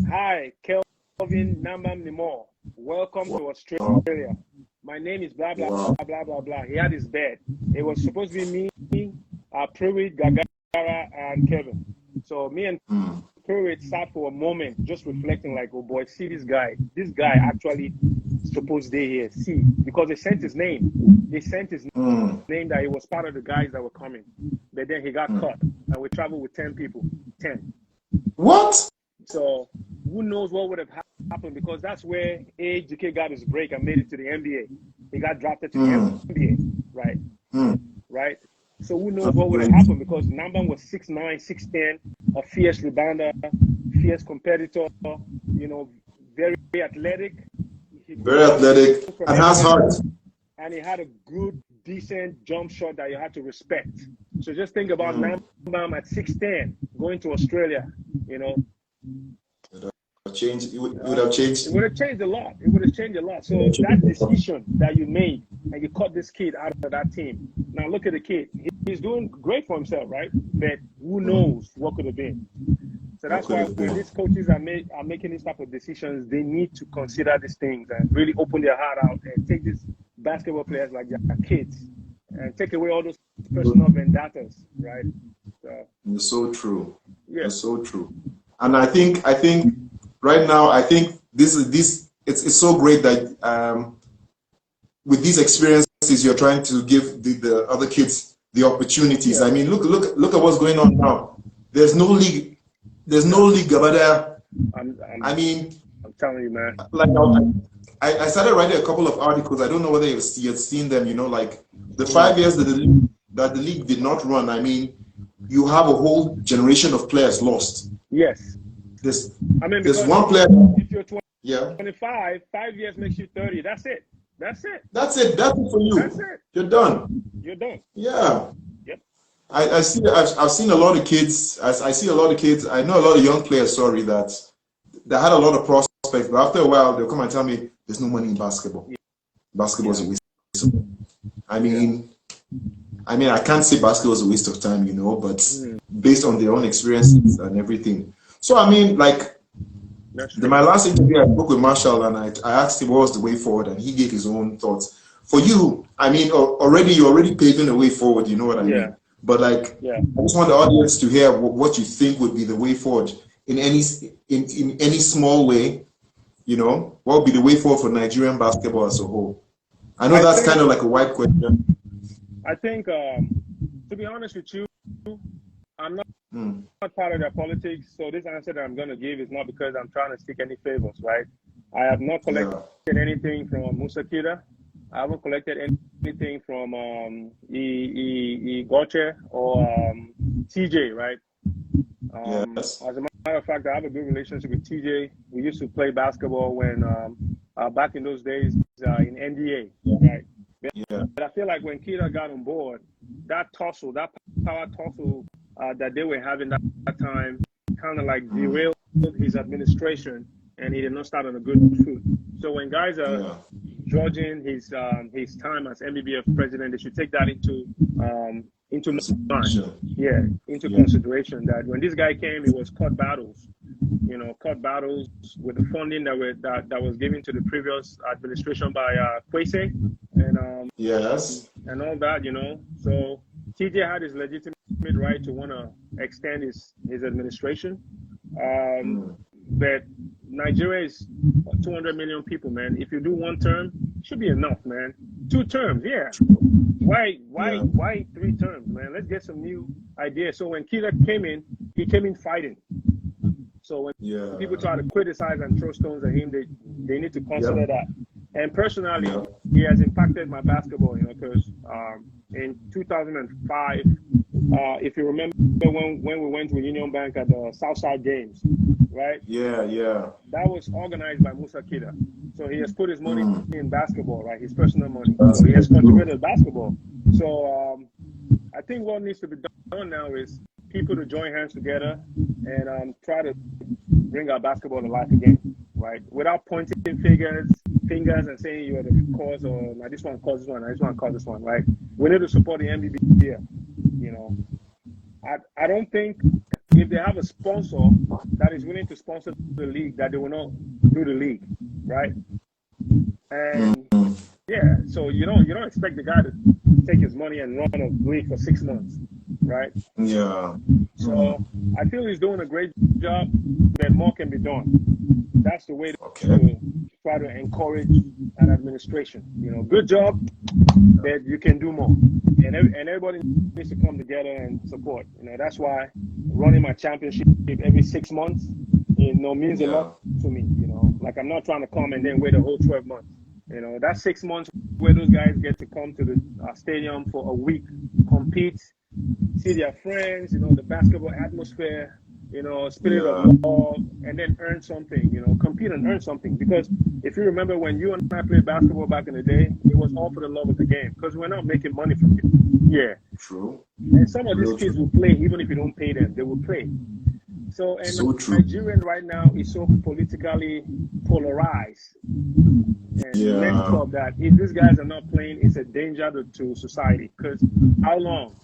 "Hi, Kelvin Nambam Nimor, welcome to Australia. My name is blah blah blah blah blah blah." He had his bed. It was supposed to be me, Pruitt, Gagara, and Kevin. So me and Pruitt sat for a moment, just reflecting, like, "Oh boy, see this guy. This guy actually supposed to be here. See, because they sent his name. They sent his name that he was part of the guys that were coming. But then he got cut, and we traveled with 10 people. 10. What? So who knows what would have happened, because that's where AJK got his break and made it to the NBA. He got drafted to the NBA, right? Right? So who knows what would have happened, because Nambam was 6'9", 6'10", a fierce rebounder, fierce competitor, very athletic. Very athletic and has heart. And he had a good, decent jump shot that you had to respect. So just think about Nambam at 6'10", going to Australia, It would have changed. It would have changed. It would have changed a lot. It would have changed a lot. So that decision that you made, and you cut this kid out of that team. Now look at the kid. He's doing great for himself, right? But who knows what could have been. So that's why when these coaches are making these type of decisions, they need to consider these things and really open their heart out and take these basketball players like their kids and take away all those personal vendettas, right? So, it's so true. Yeah. It's so true. And I think right now, I think it's so great that with these experiences, you're trying to give the other kids the opportunities. I mean, look at what's going on now. There's no league. There's no league over there. I'm telling you, man. Like I started writing a couple of articles. I don't know whether you've seen them. Like the 5 years that the league did not run. I mean, you have a whole generation of players lost. Yes. There's one player. If you're 25, 5 years makes you 30. That's it. That's it for you. That's it. You're done. Yeah. Yep. I've seen a lot of kids. I see a lot of kids. I know a lot of young players. Sorry, that had a lot of prospects, but after a while they'll come and tell me there's no money in basketball. Yeah. Basketball is a waste of time. I mean, I can't say basketball is a waste of time, but based on their own experiences and everything. So I mean, like my last interview, I spoke with Marshall and I asked him what was the way forward, and he gave his own thoughts. For you, I mean, you're already paving the way forward. You know what I mean? But I just want the audience to hear what you think would be the way forward in any small way. What would be the way forward for Nigerian basketball as a whole? I know that's kind of like a wide question. I think, to be honest with you, I'm not part of their politics. So this answer that I'm going to give is not because I'm trying to seek any favors, right? I have not collected anything from Musa Kida. I haven't collected anything from Goche or TJ, right? Yes. As a matter of fact, I have a good relationship with TJ. We used to play basketball when back in those days in NDA, right? But I feel like when Kida got on board, that power tussle that they were having that time kind of like derailed his administration, and he did not start on a good foot. So when guys are judging his time as MBBF president, they should take that into mind. Into consideration that when this guy came, it was cut battles with the funding that was given to the previous administration by Kwesi and all that, So TJ had his legitimate right to want to extend his administration. But Nigeria is 200 million people, man. If you do one term, it should be enough, man. 2 terms, Why 3 terms, man? Let's get some new ideas. So when Kida came in, he came in fighting. So when Yeah. people try to criticize and throw stones at him, they need to consider that. And personally, he has impacted my basketball, because in 2005, if you remember when we went to Union Bank at the Southside Games, right? Yeah. That was organized by Musa Kida. So he has put his money in basketball, right? His personal money. That's So he has true. contributed to basketball. So I think what needs to be done now is people to join hands together and try to bring our basketball to life again, right? Without pointing fingers and saying you're the cause, or this one caused this one, this one caused this one, right? We need to support the NBB. I don't think if they have a sponsor that is willing to sponsor the league, that they will not do the league, right? And yeah, so you don't expect the guy to take his money and run a league for 6 months, right? Yeah. So I feel he's doing a great job, but more can be done. That's the way to try to encourage an administration. Good job, but you can do more, and everybody needs to come together and support. That's why running my championship every 6 months, means a lot to me. Like I'm not trying to come and then wait a whole 12 months. That's 6 months where those guys get to come to the stadium for a week, compete, see their friends, the basketball atmosphere, spirit of love, and then earn something, compete and earn something. Because if you remember when you and I played basketball back in the day, it was all for the love of the game, because we're not making money from it. Yeah. True. And some of these kids will play even if you don't pay them, they will play. So, and Nigerian right now is so politically polarized and messed up that if these guys are not playing, it's a danger to society. Because how long?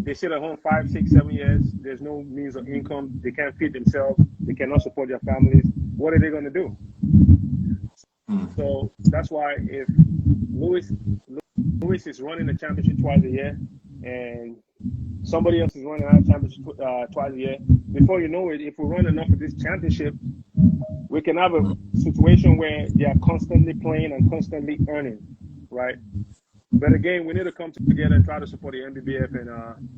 They sit at home 5, 6, 7 years. There's no means of income. They can't feed themselves. They cannot support their families. What are they going to do? So that's why if Louis is running the championship twice a year, and somebody else is running our championship twice a year, before you know it, if we run enough of this championship, we can have a situation where they are constantly playing and constantly earning, right? But again, we need to come together and try to support the NBBF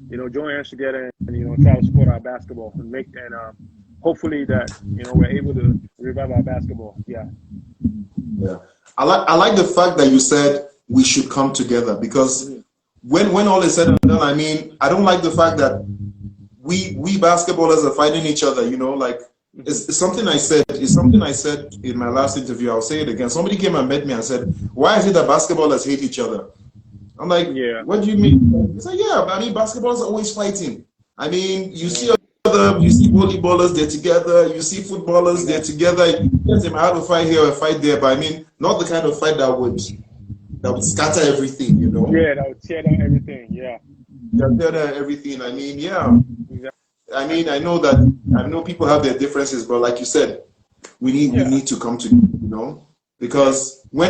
and join hands together and try to support our basketball and hopefully that we're able to revive our basketball. Yeah. I like the fact that you said we should come together, because when all is said and done, I mean, I don't like the fact that we basketballers are fighting each other. It's something I said. It's something I said in my last interview. I'll say it again. Somebody came and met me and said, "Why is it that basketballers hate each other?" I'm like, "What do you mean?" He said, "Yeah, I mean, basketballers are always fighting. I mean, you see volleyballers, they're together. You see footballers, they're together. Yes, they might have a fight here or a fight there, but I mean, not the kind of fight that would scatter everything, Yeah, that would tear down everything. Yeah. Tear down everything. I mean, Exactly. I mean, I know people have their differences, but like you said, we need to come together, because look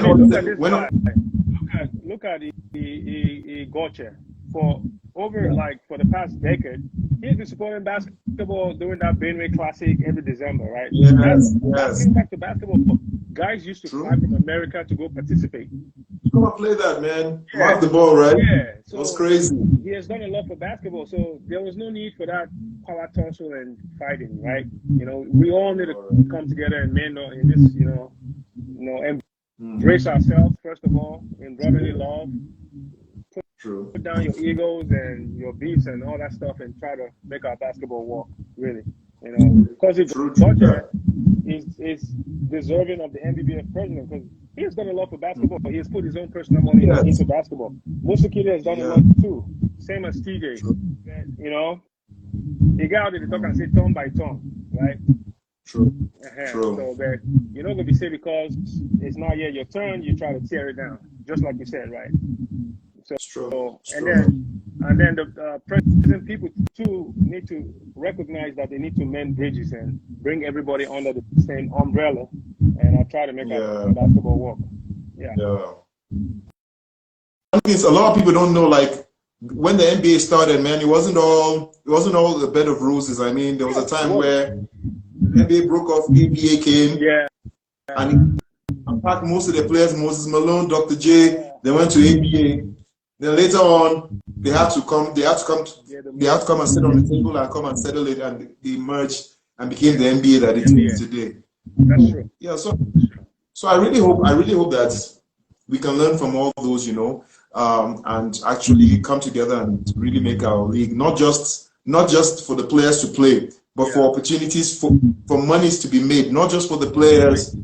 at the Gotcha for for the past decade. He's been supporting basketball during that Benway Classic every December, right? That's getting back to basketball. Guys used to fly from America to go participate. Come and play that, man. Mark the ball, right? Yeah. So that's crazy. He has done a lot for basketball, so there was no need for that power tussle and fighting, right? We all need to come together and in this, embrace ourselves first of all in brotherly love. Put down your egos and your beefs and all that stuff, and try to make our basketball work, really. Because Georgia is deserving of the NBBF president, because he has done a lot for basketball. He has put his own personal money into basketball. Musa Kida has done a lot too. Same as TJ. He got out of the talk and said turn by turn, right? True. So that you're not going to be safe because it's not yet your turn. You try to tear it down, just like you said, right? So and then the president people too need to recognize that they need to mend bridges and bring everybody under the same umbrella, and I try to make our basketball work. Yeah. A lot of people don't know, like, when the NBA started, man, it wasn't all a bed of roses. I mean, there was a time where the NBA broke off, ABA came, and packed most of the players, Moses Malone, Dr. J, they went to ABA. Then later on, they had to come and sit on the table and come and settle it, and they merged. and became the NBA that it is today. That's true. Yeah, so I really hope that we can learn from all those, and actually come together and really make our league not just for the players to play, but for opportunities for monies to be made, not just for the players,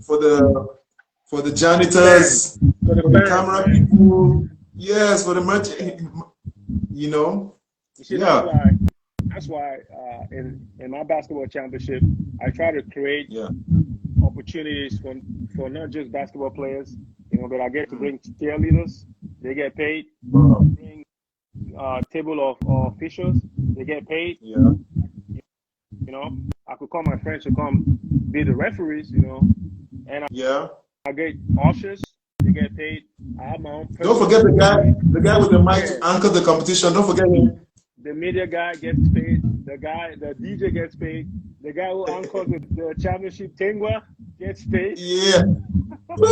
for the janitors, for the camera people, yes, for the merch, You see, that's why in my basketball championship, I try to create opportunities for not just basketball players, but I get to bring cheerleaders, they get paid. Bring table of officials, they get paid. I could call my friends to come be the referees, and I get ushers, they get paid. I have my own. Don't forget the guy with the mic to anchor the competition. Don't forget him. The media guy gets paid. The DJ gets paid. The guy who anchors the championship, Tengwa, gets paid. Yeah. So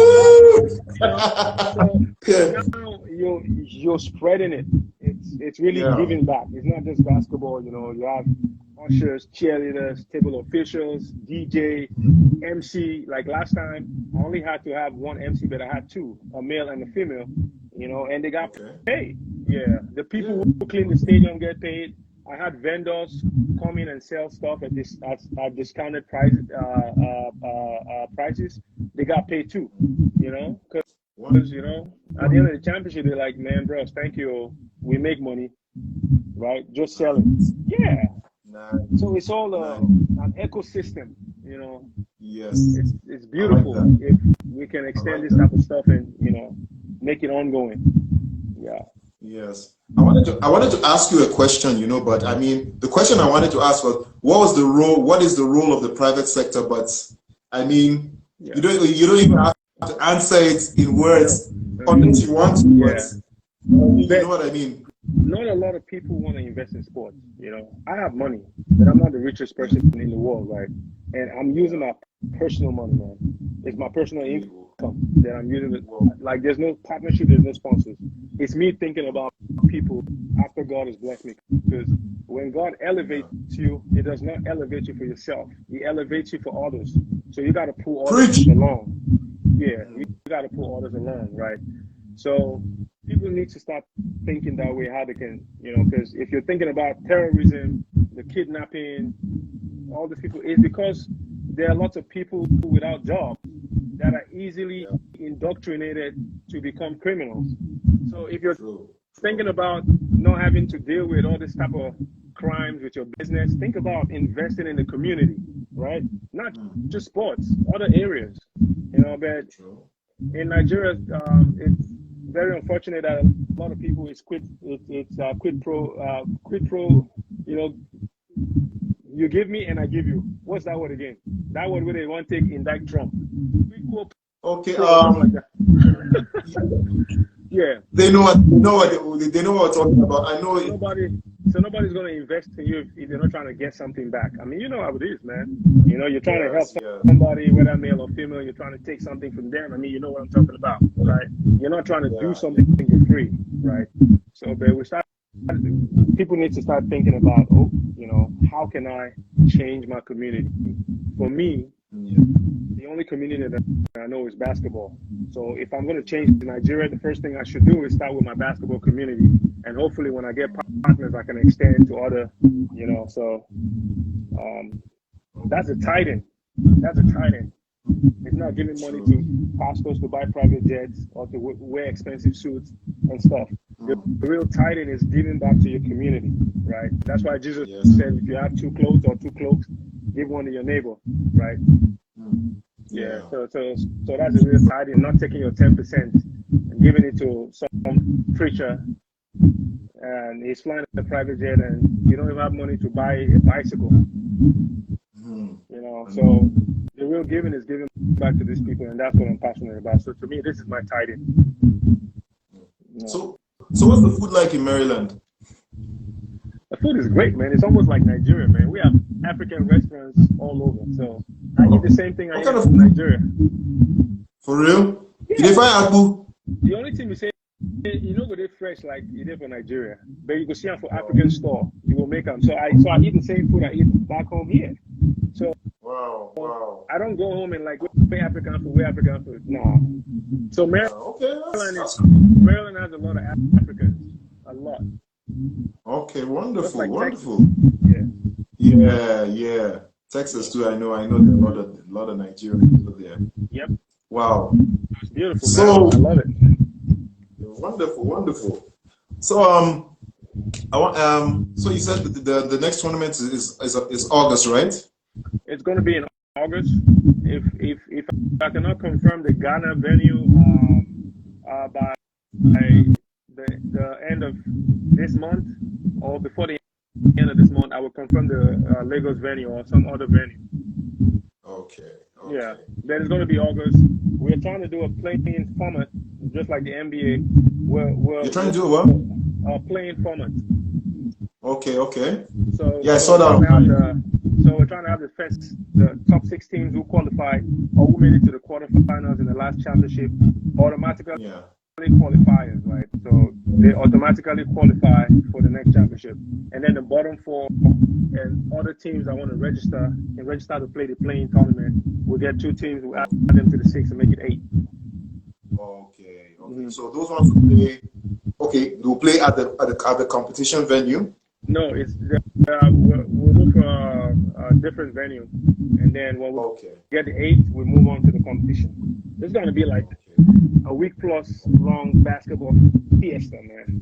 now you're spreading it. It's really giving back. It's not just basketball. You have ushers, cheerleaders, table officials, DJ, MC. Like last time, I only had to have one MC, but I had two, a male and a female. And they got paid. Yeah, the people who clean the stadium get paid. I had vendors come in and sell stuff at discounted prices. Prices. They got paid too. Because at the end of the championship, they're like, man, bros, thank you. We make money, right? Just selling. Yeah. Nice. So it's all an ecosystem. Yes. It's beautiful if we can extend this type of stuff and make it ongoing. Yeah. Yes. I wanted to ask you a question, but I mean, the question I wanted to ask was, what is the role of the private sector? But I mean, you don't even have to answer it in words unless you want to. You know what I mean? Not a lot of people want to invest in sports. I have money, but I'm not the richest person in the world, right? And I'm using my personal money, man. It's my personal income that I'm using. Like, there's no partnership, there's no sponsors. It's me thinking about people after God has blessed me. Because when God elevates you, He does not elevate you for yourself. He elevates you for others. So you got to pull others along. Yeah, you got to pull others along, right? So people need to start thinking that way, how they can, because if you're thinking about terrorism, the kidnapping, all these people, it's because there are lots of people without jobs that are easily indoctrinated to become criminals. So if you're thinking about not having to deal with all this type of crimes with your business, think about investing in the community, right? Not just sports, other areas, but in Nigeria, it's very unfortunate that a lot of people quid pro, you give me and I give you. What's that word again? That word where they want to indict Trump. Okay. Like that. Yeah. They know what we're talking about. I know nobody's gonna invest in you if they're not trying to get something back. I mean, you know how it is, man. You're trying to help somebody, whether male or female. You're trying to take something from them. I mean, you know what I'm talking about, right? You're not trying to do something for free, right? So, but people need to start thinking about, how can I change my community? For me, the only community that I know is basketball. So if I'm going to change Nigeria, the first thing I should do is start with my basketball community. And hopefully when I get partners, I can extend to other, so that's a tight end. It's not giving money to pastors to buy private jets or to wear expensive suits and stuff. The real tight end is giving back to your community, right? That's why Jesus said, if you have two clothes or two cloaks, give one to your neighbor, right? Yeah. So that's a real tight end, not taking your 10% and giving it to some preacher, and he's flying a private jet, and you don't even have money to buy a bicycle. So the real giving is giving back to these people, and that's what I'm passionate about. So to me, this is my tight end. So what's the food like in Maryland? The food is great, man. It's almost like Nigeria, man. We have African restaurants all over. So I eat the same thing I eat in Nigeria. For real? Yeah. Did they find Akpu? The only thing we say you know, they fresh like you did for Nigeria, but you go see them for African store. You will make them. So I eat the same food I eat back home here. So Wow. I don't go home and like way African food. Nah. So Okay, Maryland has a lot of Africans, a lot. okay, Just wonderful, like wonderful. Yeah. Yeah. Texas too. I know there are a lot of Nigerian people there. Yep. Wow. It's beautiful, So man. I love it. wonderful. So I want so you said the next tournament is August, right? It's going to be in August. If I cannot confirm the Ghana venue by the end of this month or before the end of this month, I will confirm the Lagos venue or some other venue. Okay. Yeah, then it's going to be August. We're trying to do a play-in format, just like the NBA. You're trying to do what? A play-in format. Okay. So Yeah, I saw that. So we're trying to have the top 6 teams who qualified or who made it to the quarterfinals in the last championship automatically qualifiers, right? So they automatically qualify for the next championship, and then the bottom 4 and other teams that want to register to play the play-in tournament will get 2 teams. We'll add them to the 6 and make it 8. Okay. So those ones will play. Okay, they'll play at the competition venue. No, it's we'll look for a different venue, and then when we get the 8, we move on to the competition. It's going to be like a week plus long basketball fiesta, man.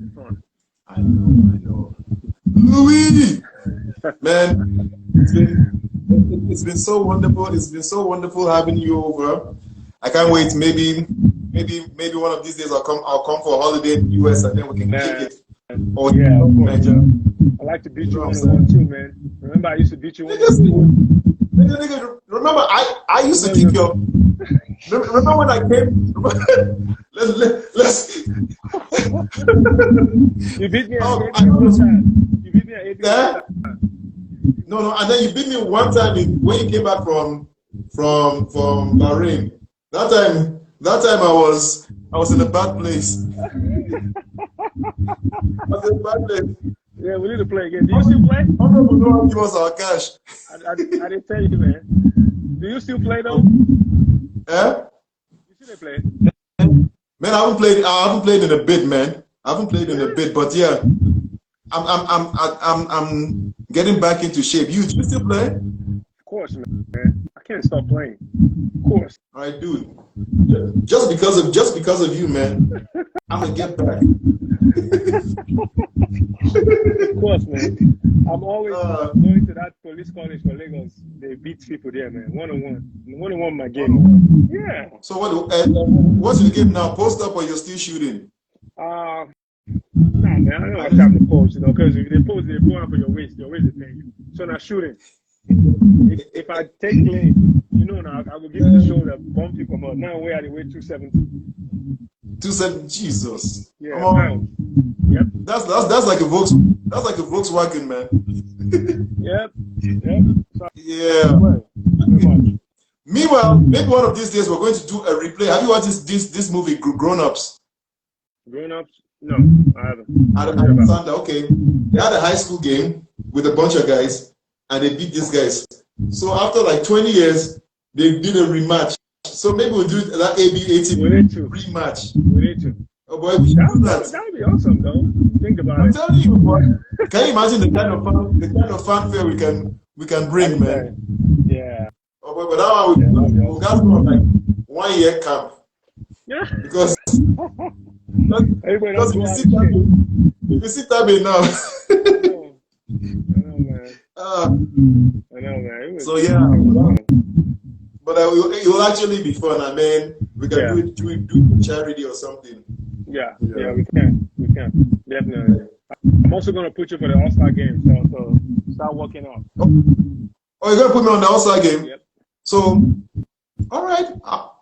It's fun. I know. Louis, man, it's been so wonderful. It's been so wonderful having you over. I can't wait. Maybe one of these days I'll come for a holiday in the US and then we can kick it. Oh yeah, of course. I like to beat you 1-on-1 too, man. Remember I used to beat you 1-on-1. Remember I used to kick your. Remember when I came? Let's. You beat me at 8 one time. You beat me at 8 one time. No, and then you beat me one time when you came back from Bahrain. That time I was in a bad place. Yeah, we need to play again. Do you still play? I don't know. Give us our cash. I didn't tell you, man. Do you still play though? Yeah. You still play? Man, I haven't played in a bit, man. But yeah, I'm getting back into shape. You still play? Of course, man. I can't stop playing. Of course. All right, dude. Just because of you, man. I'm gonna get back. Of course, man. I'm always going to that police college for Lagos. They beat people there, man. 1-on-1 my game. Yeah. So what's your game now? Post up or you're still shooting? Nah, man. I don't have time to post, because if they post, they go out for your waist. Your waist is paying you. So now shooting. If I take lane, now I will give you the shoulder, bump you come out. Now where are they? Weigh 270. 270, Jesus. Yeah. Pounds. Yep. That's like a Volkswagen, man. Yep. So, yeah. Meanwhile, maybe one of these days we're going to do a replay. Have you watched this movie, Grown Ups? Grown Ups? No, I haven't. Sunday, okay. They had a high school game with a bunch of guys, and they beat these guys. So after like 20 years, they did a rematch. So maybe we'll do that AB18 rematch. We need to. Oh boy, we should do that. That would be awesome, though. Think about it. I'm telling you, boy. Can you imagine the kind of fanfare we can bring, man? Yeah. Oh boy, but that one we'll have to like 1 year camp. Yeah. Because if you sit that way now. I know, man. So yeah, but it will actually be fun. I mean, we can do charity or something. Yeah, we can, definitely. I'm also gonna put you for the All-Star game, so start working out. Oh, you're gonna put me on the All-Star game? Yep. So, all right,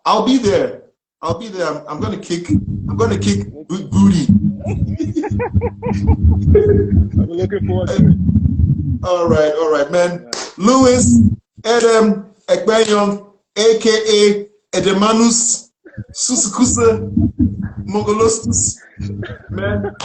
I'll be there. I'm gonna kick booty. I'm looking forward to it. All right, man. Yeah. Louis Edem Ekpenyong, aka Edemanus Susukusa, Mongolostus, man.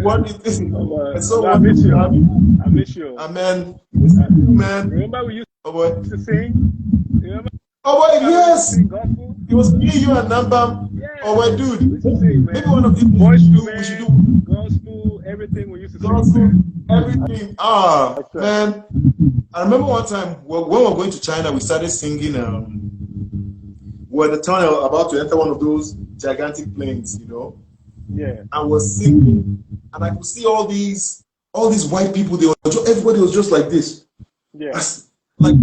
What is this? And so I what miss you. I mean, I miss you. man, man. Remember we used Oh boy. to sing? Remember Oh boy, we used to yes. sing gospel? It was me, you, and Nambam. Yeah. Oh boy, dude. We used to sing, man. Maybe one of these Voice to we should do gospel, everything we used to gospel, sing. everything. Man. I remember one time when we were going to China, we started singing. We were at the time about to enter one of those gigantic planes, you know. Yeah. I was singing, and I could see all these white people. Everybody was just like this. Yeah. Like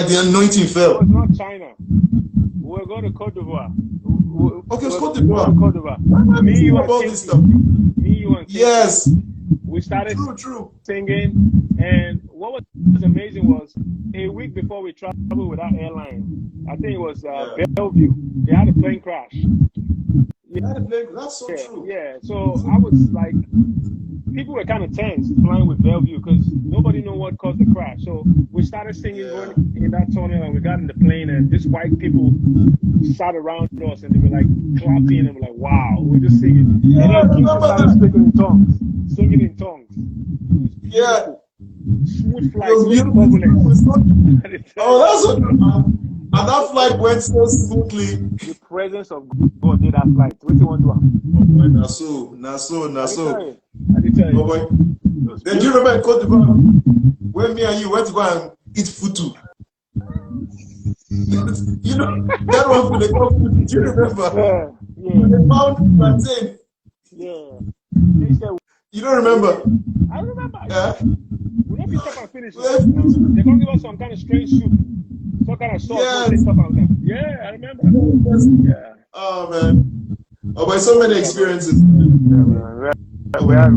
the anointing fell. It was not China. We were going to Cote d'Ivoire. Okay, it's Cote d'Ivoire. Cote d'Ivoire. Me, you, and all Kinky. this stuff. Me, you, and Kinky. Yes. We started True. singing, and what was amazing was a week before we traveled with our airline. I think it was Bellevue. They had a plane crash. That's so true. Yeah. So I was like, people were kind of tense flying with Bellevue because nobody knew what caused the crash. So we started singing going in that tunnel, and we got in the plane, and these white people sat around us, and they were like clapping, and we're like, wow, we're just singing. Yeah, and then people started singing in tongues. Yeah. Smooth flight, It was beautiful. Oh, that's what. And that flight went so smoothly. The presence of God did that flight. What do you want to do? Naso. I did tell you. Oh boy. Then do you remember in Cote d'Ivoire when me and you went to go and eat futu? You know that one for the company. Do you remember? Yeah. They found plantain. Yeah. You don't remember? I remember. Yeah. We don't pick up and finish. They're gonna give us some kind of strange soup. Some kind of sauce. Yes. Yeah, I remember. Yeah. Oh man. Oh, but so many experiences. Yeah, we had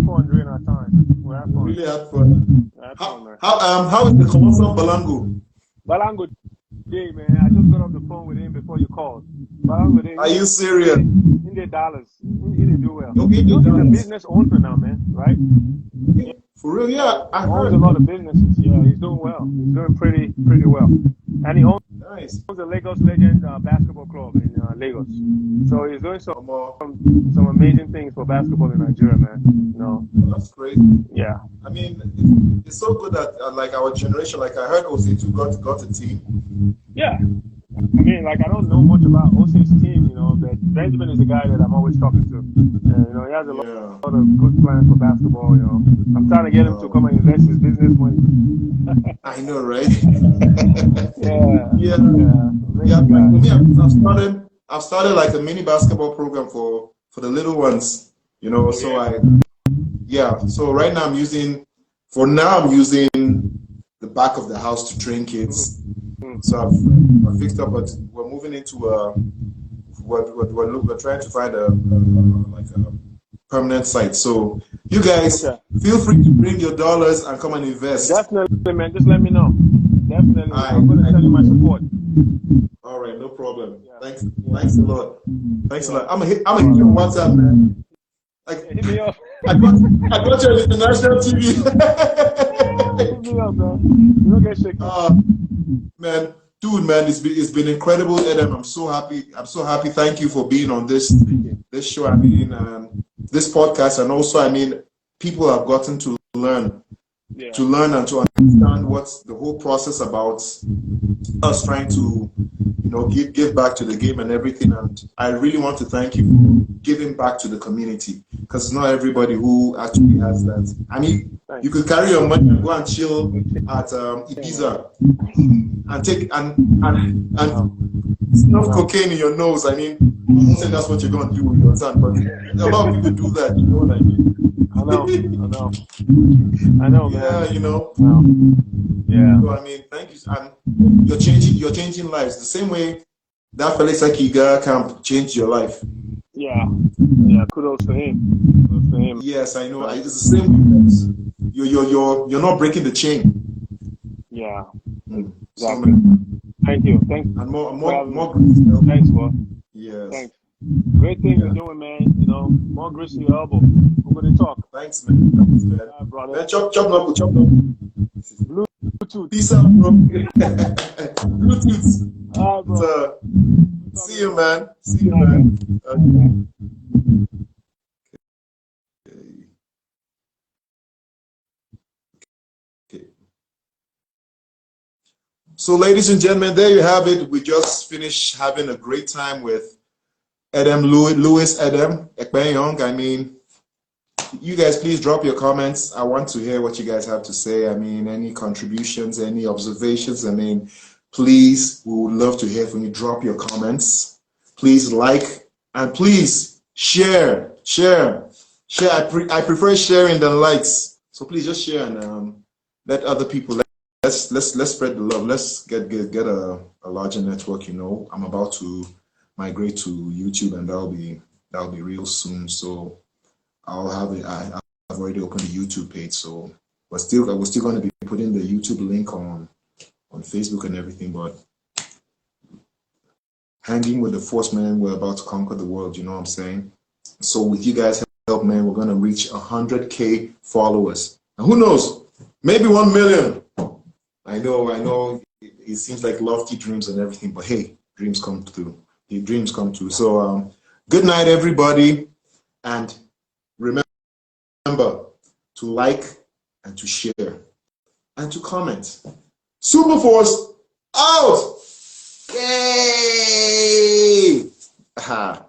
fun during our time. We had fun. Really had fun. How is the colossal Balango? Balango day, man. I just got off the phone with him before you called. Balango day. Are you serious? In the dollars. He didn't do well. Okay, he's a business owner now, man. Right? Yeah. For real, yeah. I owns a lot of businesses. Yeah, he's doing well. He's doing pretty well. And he owns the Lagos Legends basketball club in Lagos. So he's doing some amazing things for basketball in Nigeria, man. No, that's great. Yeah. I mean, it's so good that like our generation, like I heard OC2 got a team. Yeah. I mean, like I don't know much about OC's team, you know, but Benjamin is the guy that I'm always talking to. And, you know, he has a lot of good plans for basketball, you know. I'm trying to get him to come and invest his business money. I know, right? Yeah. For me, I've started like a mini basketball program for the little ones, you know. So so right now I'm using the back of the house to train kids. So I've fixed up, but we're moving into we're trying to find a permanent site. So you guys feel free to bring your dollars and come and invest. Definitely, man. Just let me know. Definitely, I'm going to tell you my support. All right, no problem. Thanks a lot. Thanks a lot. I'm gonna hit you on WhatsApp, man. Like, hit me up. I got you on international TV. Hit me up, man. You don't get shaken. Man, it's been incredible, Edem. I'm so happy. Thank you for being on this show. I mean, this podcast, and also, I mean, people have gotten to learn. To learn and to understand what's the whole process about us trying to, you know, give back to the game and everything. And I really want to thank you for giving back to the community, because not everybody who actually has that. I mean, you could carry your money and go and chill at Ibiza and take and snuff cocaine in your nose. I mean, I'm not saying that's what you're going to do with your son, but a lot of people do that. You know what I mean? I know, man. Yeah, you know. Yeah. So, I mean, thank you, and you're changing lives the same way that Felix Akiga camp changed your life. Yeah. Kudos to him. Yes, I know. It's the same. You're not breaking the chain. Yeah. Exactly. Thank you. Thanks. And more. Thanks, bro. Yes. Thanks. Great thing you're doing, man. You know, more grease to your elbow. We're going to talk. Thanks, man. Brother. Man, chop up. Bluetooth. Peace out, bro. Bluetooth. All right, bro. See you, man. See you, man. Okay. Okay. So, ladies and gentlemen, there you have it. We just finished having a great time with Edem Edem Ekpenyong. I mean, you guys please drop your comments. I want to hear what you guys have to say. I mean, any contributions, any observations. I mean, please, we would love to hear from you. Drop your comments. Please like and please share. I prefer sharing than likes. So please just share and let other people. Let's spread the love. Let's get a larger network. You know, I'm about to migrate to YouTube, and that'll be real soon. So I'll have it. I've already opened the YouTube page, so we're still going to be putting the YouTube link on Facebook and everything. But hanging with the force, man, we're about to conquer the world. You know what I'm saying? So with you guys' help, man, we're going to reach 100K followers, and who knows, maybe 1 million. I know. It seems like lofty dreams and everything, but hey, dreams come true. Dreams come true. So good night, everybody, and remember to like and to share and to comment. Superforce out! Yay! Aha.